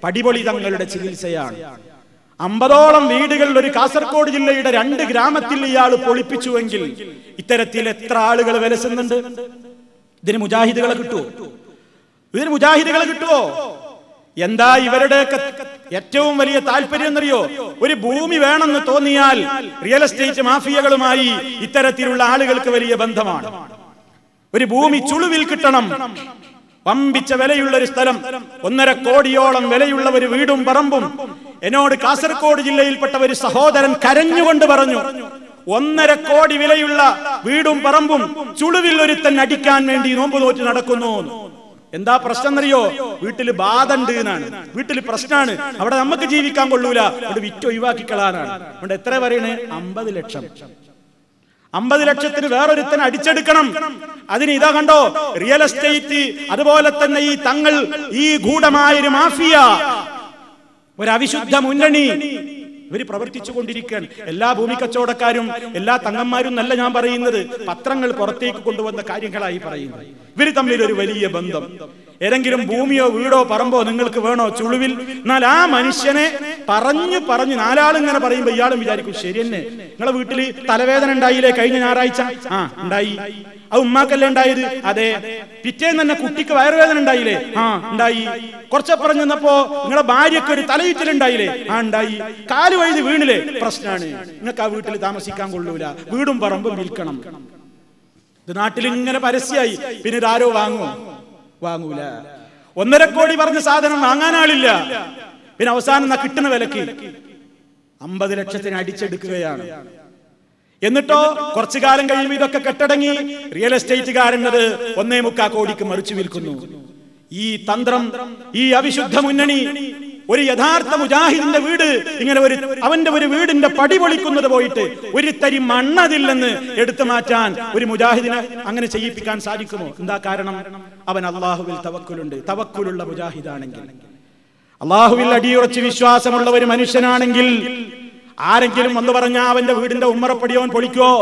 പടിപൊളി തങ്ങളുടെ ചികിത്സയാണ്. 50ഓളം വീടുകൾ ഒരു കാസർഗോഡ് ജില്ലയുടെ 2 ഗ്രാമത്തിൽ ഇയാൾ പൊളിപ്പിച്ചുവെങ്കിൽ ഇത്തരത്തിൽ എത്ര ആളുകൾ വിലസുന്നുണ്ട്? ഇതിന് മുജാഹിദുകളെ കിട്ടുവോ? എന്താ ഇവരുടെയൊക്കെ ഏറ്റവും വലിയ താല്പര്യം എന്നറിയോ? ഒരു ഭൂമി വേണമെന്ന് തോന്നിയാൽ റിയൽ എസ്റ്റേറ്റ് മാഫിയകളുമായി ഇത്തരത്തിലുള്ള ആളുകൾക്ക് വലിയ ബന്ധമാണ്. ഒരു ഭൂമി ചുളുവിൽ കിട്ടണം, വമ്പിച്ച വിലയുള്ള ഒരു സ്ഥലം, 1.5 കോടിയോളം വിലയുള്ള ഒരു വീടും പറമ്പും എന്നോട് കാസർഗോഡ് ജില്ലയിൽപ്പെട്ട ഒരു സഹോദരൻ കരഞ്ഞുകൊണ്ട് പറഞ്ഞു, 1.5 കോടി വിലയുള്ള വീടും പറമ്പും ചുളുവിൽ ഒരുത്തൻ അടിക്കാൻ വേണ്ടി നോമ്പ് നോറ്റ് നടക്കുന്നു. എന്താ പ്രശ്നം എന്നറിയോ? വീട്ടിൽ ബാധ ഉണ്ട് എന്നാണ്, വീട്ടിൽ പ്രശ്നമാണ്, അവിടെ നമുക്ക് ജീവിക്കാൻ കൊള്ളൂല, അവിടെ വിറ്റ് ഒഴിവാക്കിക്കളാനാണ്. അതുകൊണ്ട് എത്ര പറയണേ? 50 ലക്ഷം. 50 ലക്ഷത്തിന് വേറൊരുത്തൻ അടിച്ചെടുക്കണം. അതിന് ഇതാ കണ്ടോ, റിയൽ എസ്റ്റേറ്റ്, അതുപോലെ തന്നെ ഈ തങ്ങൾ, ഈ ഗൂഢമായൊരു മാഫിയ, ഒരു അവിശുദ്ധ മുന്നണി ഇവര് പ്രവർത്തിച്ചു കൊണ്ടിരിക്കുകയാണ്. എല്ലാ ഭൂമി കച്ചവടക്കാരും എല്ലാ തങ്ങന്മാരും എന്നല്ല ഞാൻ പറയുന്നത്, പത്രങ്ങൾ പുറത്തേക്ക് കൊണ്ടുവന്ന കാര്യങ്ങളായി പറയുന്നത്. ഇവര് തമ്മിൽ ഒരു വലിയ ബന്ധം. ഏതെങ്കിലും ഭൂമിയോ വീടോ പറമ്പോ നിങ്ങൾക്ക് വേണോ ചുളുവിൽ, എന്നാൽ ആ മനുഷ്യനെ പറഞ്ഞു 4 ഇങ്ങനെ പറയുമ്പോ ഇയാളും വിചാരിക്കും ശരി തന്നെ, നിങ്ങളെ വീട്ടില് തലവേദന ഉണ്ടായില്ലേ കഴിഞ്ഞ ഞായറാഴ്ച? ആ ഉണ്ടായി. അത് ഉമ്മാക്കല്ലേ ഉണ്ടായത്? അതെ. പിറ്റേന്ന് തന്നെ കുട്ടിക്ക് വയറുവേദന ഉണ്ടായില്ലേ? ആ ഉണ്ടായി. കുറച്ചപ്പുറം ചെന്നപ്പോ നിങ്ങളെ ഭാര്യക്ക് ഒരു തലയുറ്റലുണ്ടായില്ലേ? ആ ഉണ്ടായി. കാല് വഴുതി വീണില്ലേ? പ്രശ്നമാണ്. നിങ്ങൾക്ക് ആ വീട്ടിൽ താമസിക്കാൻ കൊള്ളൂല, വീടും പറമ്പും വിൽക്കണം. ഇത് നാട്ടിൽ ഇങ്ങനെ പരസ്യമായി. പിന്നെ ഇതാരോ വാങ്ങൂല. 1.5 കോടി പറഞ്ഞ സാധനം വാങ്ങാനാളില്ല. പിന്നെ അവസാനം കിട്ടുന്ന വിലക്ക് 50 ലക്ഷത്തിന് അടിച്ചെടുക്കുകയാണ്. എന്നിട്ടോ കുറച്ചു കാലം കഴിയുമ്പോൾ ഇതൊക്കെ കെട്ടടങ്ങി റിയൽ എസ്റ്റേറ്റുകാരനത് 1.25 കോടിക്ക് മറിച്ചു വിൽക്കുന്നു. ഈ തന്ത്രം, ഈ അവിശുദ്ധ മുന്നണി ഒരു യഥാർത്ഥ മുജാഹിദിന്റെ വീട് ഇങ്ങനെ അവന്റെ ഒരു വീടിന്റെ പടി പൊളിക്കുന്നത് പോയിട്ട് ഒരു തരി മണ്ണതില്ലെന്ന് എടുത്തു മാറ്റാൻ ഒരു മുജാഹിദിനെ അങ്ങനെ ചെയ്യിപ്പിക്കാൻ സാധിക്കുമോ? എന്താ കാരണം? അവൻ അള്ളാഹുവിൽ തവക്കുലുണ്ട്. തവക്കുലുള്ള മുജാഹിദാണെങ്കിൽ, അള്ളാഹുവിൽ അടിയുറച്ച് വിശ്വാസമുള്ള ഒരു മനുഷ്യനാണെങ്കിൽ, ആരെങ്കിലും എന്ന് പറഞ്ഞാൽ അവന്റെ വീടിന്റെ ഉമ്മറപ്പടി അവൻ പൊളിക്കോ?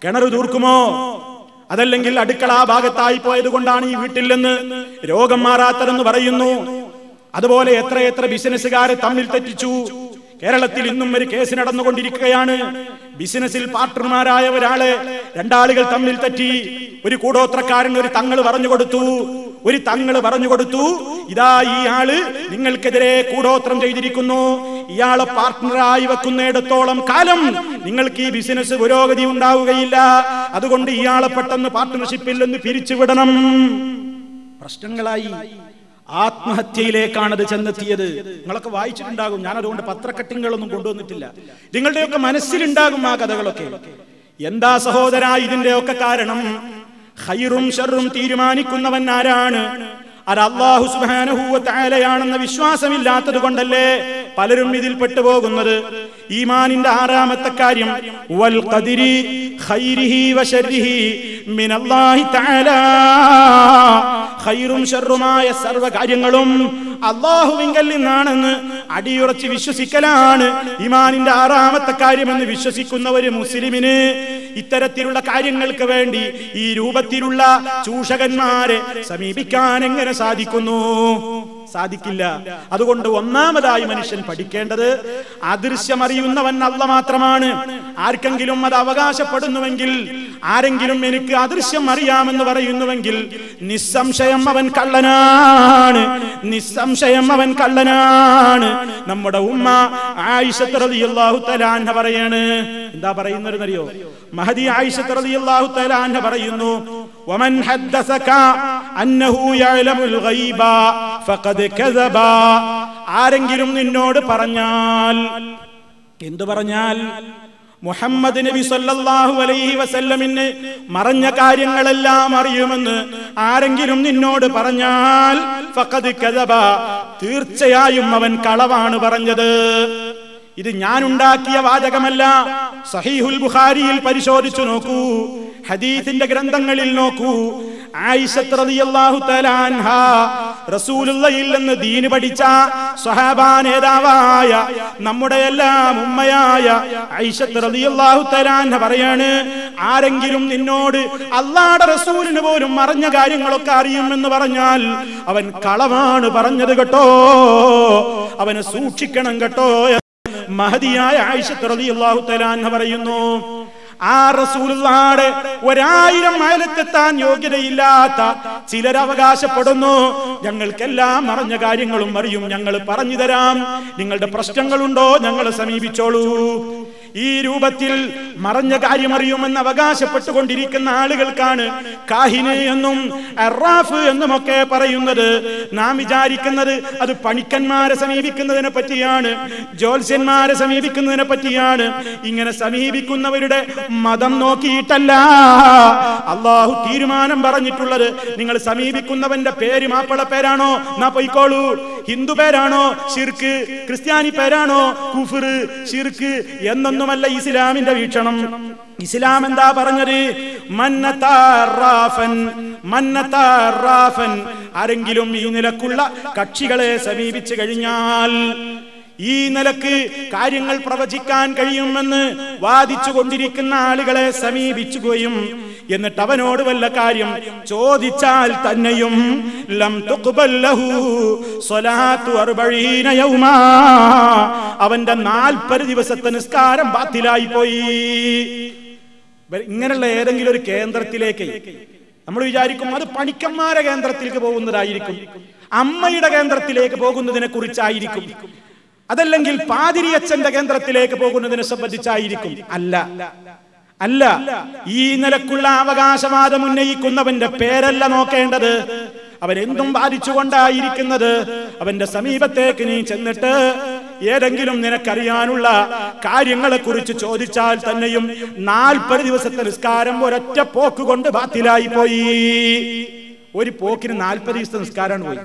കിണറ് തൂർക്കുമോ? അതല്ലെങ്കിൽ അടുക്കള ആ ഭാഗത്തായി പോയത് കൊണ്ടാണ് ഈ വീട്ടിൽ നിന്ന് രോഗം മാറാത്തതെന്ന് പറയുന്നു. അതുപോലെ എത്ര ബിസിനസ്സുകാരെ തമ്മിൽ തെറ്റിച്ചു. കേരളത്തിൽ ഇന്നും ഒരു കേസ് നടന്നുകൊണ്ടിരിക്കുകയാണ്. ബിസിനസ്സിൽ പാർട്ട്ണർമാരായ ഒരാളെ 2 ആളുകൾ തമ്മിൽ തെറ്റി. ഒരു കൂടോത്രക്കാരൻ ഒരു തങ്ങൾ പറഞ്ഞു കൊടുത്തു, ഇതാ ഈ ആള് നിങ്ങൾക്കെതിരെ കൂടോത്രം ചെയ്തിരിക്കുന്നു, ഇയാളെ പാർട്ട്ണറായി വെക്കുന്നിടത്തോളം കാലം നിങ്ങൾക്ക് ഈ ബിസിനസ് പുരോഗതി ഉണ്ടാവുകയില്ല, അതുകൊണ്ട് ഇയാളെ പെട്ടെന്ന് പാർട്ട്ണർഷിപ്പിൽ നിന്ന് പിരിച്ചുവിടണം. പ്രശ്നങ്ങളായി. ആത്മഹത്യയിലേക്കാണ് അത് ചെന്നെത്തിയത്. നിങ്ങളൊക്കെ വായിച്ചിട്ടുണ്ടാകും. ഞാൻ അതുകൊണ്ട് പത്രക്കട്ടിങ്ങളൊന്നും കൊണ്ടുവന്നിട്ടില്ല. നിങ്ങളുടെയൊക്കെ മനസ്സിലുണ്ടാകും ആ കഥകളൊക്കെ. എന്താ സഹോദര ഇതിന്റെയൊക്കെ കാരണം? ഖൈറും ശർറും തീരുമാനിക്കുന്നവൻ ആരാണ്? അത് അല്ലാഹു സുബ്ഹാനഹു വ തആലയാണെന്ന വിശ്വാസമില്ലാത്തത് കൊണ്ടല്ലേ പലരും ഇതിൽ പെട്ടുപോകുന്നത്. ഈമാനിന്റെ 6ാമത്തെ കാര്യം, വൽ ഖദരി ഖൈരിഹി വ ശർരിഹി മിനല്ലാഹി തആല. ഖൈറും ശർറുമായ സർവ്വ കാര്യങ്ങളും അല്ലാഹുവിങ്കൽ നിന്നാണെന്ന് അടിയുറച്ച് വിശ്വസിക്കലാണ് ഈമാനിന്റെ 6ാമത്തെ കാര്യമെന്ന് വിശ്വസിക്കുന്ന ഒരു മുസ്ലിമിന് ഇത്തരത്തിലുള്ള കാര്യങ്ങൾക്ക് വേണ്ടി ഈ രൂപത്തിലുള്ള ചൂഷകന്മാരെ സമീപിക്കാൻ എങ്ങനെ സാധിക്കുന്നു? സാധിക്കില്ല. അതുകൊണ്ട് ഒന്നാമതായി മനുഷ്യൻ പഠിക്കേണ്ടത് അദൃശ്യമറിയുന്നവൻ അല്ലാഹ് മാത്രമാണ്. ആർക്കെങ്കിലും അത് അവകാശപ്പെടുന്നുവെങ്കിൽ, ആരെങ്കിലും എനിക്ക് അദൃശ്യം അറിയാമെന്ന് പറയുന്നുവെങ്കിൽ നിസ്സംശയം അവൻ കള്ളനാണ്. നമ്മുടെ ഉമ്മ ആയിഷ റളിയല്ലാഹു തആല അൻഹ പറയാണ്. എന്താ പറയുന്നതെന്നറിയോ? മഹദി ആയിഷ റളിയല്ലാഹു തആല അൻഹ പറയുന്നു, വമൻ ഹദ്ദസക അന്നഹു യഅലമുൽ ഗൈബ ഫഖദ് കദബ. ആരെങ്കിലും നിന്നോട് പറഞ്ഞാൽ, എന്തു പറഞ്ഞാൽ? മുഹമ്മദ് നബി സല്ലല്ലാഹു അലൈഹി വസല്ലമിന് മറഞ്ഞ കാര്യങ്ങളെല്ലാം അറിയുമെന്ന് ആരെങ്കിലും നിന്നോട് പറഞ്ഞാൽ ഫഖദ് കദബ, തീർച്ചയായും അവൻ കളവാണ് പറഞ്ഞത്. ഇത് ഞാൻ ഉണ്ടാക്കിയ വാചകമല്ല. സഹീഹുൽ ബുഖാരിയിൽ പരിശോധിച്ചു നോക്കൂ, ഹദീസിന്റെ ഗ്രന്ഥങ്ങളിൽ നോക്കൂ. ആയിഷ റളിയല്ലാഹു തആല അൻഹ റസൂലുള്ളാഹിയിൽ നിന്ന് ദീൻ പഠിച്ച സ്വഹാബ നേതാവായ നമ്മുടെ എല്ലാം ഉമ്മയായ ആയിഷ റളിയല്ലാഹു തആല അൻഹ പറയാണ്, ആരെങ്കിലും നിന്നോട് അല്ലാഹുവിന്റെ റസൂലിന് പോലും മറഞ്ഞ കാര്യങ്ങളൊക്കെ അറിയുമെന്ന് പറഞ്ഞാൽ അവൻ കളവാണ് പറഞ്ഞത് കേട്ടോ, അവനെ സൂക്ഷിക്കണം കേട്ടോ. മഹദിയായ ആയിഷ റളിയല്ലാഹു തആല അൻഹ പറയുന്നു, ആ റസൂലുള്ളാഹിയുടെ 1000 മൈലെത്താൻ യോഗ്യതയില്ലാത്ത ചിലർ അവകാശപ്പെടുന്നു, ഞങ്ങൾക്കെല്ലാം മറഞ്ഞ കാര്യങ്ങളും അറിയും, ഞങ്ങൾ പറഞ്ഞു തരാം, നിങ്ങളുടെ പ്രശ്നങ്ങളുണ്ടോ ഞങ്ങളെ സമീപിച്ചോളൂ. ഈ രൂപത്തിൽ മറഞ്ഞ കാര്യമറിയുമെന്ന് അവകാശപ്പെട്ടുകൊണ്ടിരിക്കുന്ന ആളുകൾക്കാണ് കാഹിന് എന്നും അറാഫ് എന്നുമൊക്കെ പറയുന്നത്. നാം വിചാരിക്കുന്നത് അത് പണിക്കന്മാരെ സമീപിക്കുന്നതിനെ പറ്റിയാണ്, ജ്യോത്സ്യന്മാരെ സമീപിക്കുന്നതിനെ പറ്റിയാണ്. ഇങ്ങനെ സമീപിക്കുന്നവരുടെ മതം നോക്കിയിട്ടല്ല അള്ളാഹു തീരുമാനം പറഞ്ഞിട്ടുള്ളത്. നിങ്ങൾ സമീപിക്കുന്നവന്റെ പേര് മാപ്പിള പേരാണോ, നാ പൊയ്ക്കോളൂ. ഹിന്ദു പേരാണോ ശിർക്ക്, ക്രിസ്ത്യാനി പേരാണോ കുഫ്ർ, ശിർക്ക് എന്നൊന്നുമല്ല ഇസ്ലാമിന്റെ വീക്ഷണം. ഇസ്ലാം എന്താ പറഞ്ഞത്? ആരെങ്കിലും ഈ നിലക്കുള്ള കക്ഷികളെ സമീപിച്ചു കഴിഞ്ഞാൽ, ഈ നിലക്ക് കാര്യങ്ങൾ പ്രവചിക്കാൻ കഴിയുമെന്ന് വാദിച്ചു കൊണ്ടിരിക്കുന്ന ആളുകളെ സമീപിച്ചുകയും എന്നിട്ട് അവനോട് വല്ല കാര്യം ചോദിച്ചാൽ തന്നെയും ലം തുഖ്ബൽ ലഹു സ്വലാത്തു 40 യൗമാ, അവന്റെ 40 ദിവസത്തെ നിസ്കാരം ബാത്തിലായി പോയി. ഇങ്ങനെയുള്ള ഏതെങ്കിലും ഒരു കേന്ദ്രത്തിലേക്ക് നമ്മൾ വിചാരിക്കും അത് പണിക്കന്മാരെ കേന്ദ്രത്തിലേക്ക് പോകുന്നതായിരിക്കും, അമ്മയുടെ കേന്ദ്രത്തിലേക്ക് പോകുന്നതിനെ കുറിച്ചായിരിക്കും, അതല്ലെങ്കിൽ പാതിരിയച്ഛന്റെ കേന്ദ്രത്തിലേക്ക് പോകുന്നതിനെ സംബന്ധിച്ചായിരിക്കും. അല്ല, ഈ നിലക്കുള്ള അവകാശവാദം ഉന്നയിക്കുന്നവന്റെ പേരല്ല നോക്കേണ്ടത്, അവരെന്തും ബാധിച്ചുകൊണ്ടായിരിക്കുന്നത്. അവന്റെ സമീപത്തേക്ക് നീ ചെന്നിട്ട് ഏതെങ്കിലും നിനക്കറിയാനുള്ള കാര്യങ്ങളെ കുറിച്ച് ചോദിച്ചാൽ തന്നെയും 40 ദിവസത്തെ നിസ്കാരം ഒരൊറ്റ പോക്ക് കൊണ്ട് ബാത്തിലായി പോയി. ഒരു പോക്കിന് 40 ദിവസത്തെ നിസ്കാരമാണ് പോയി.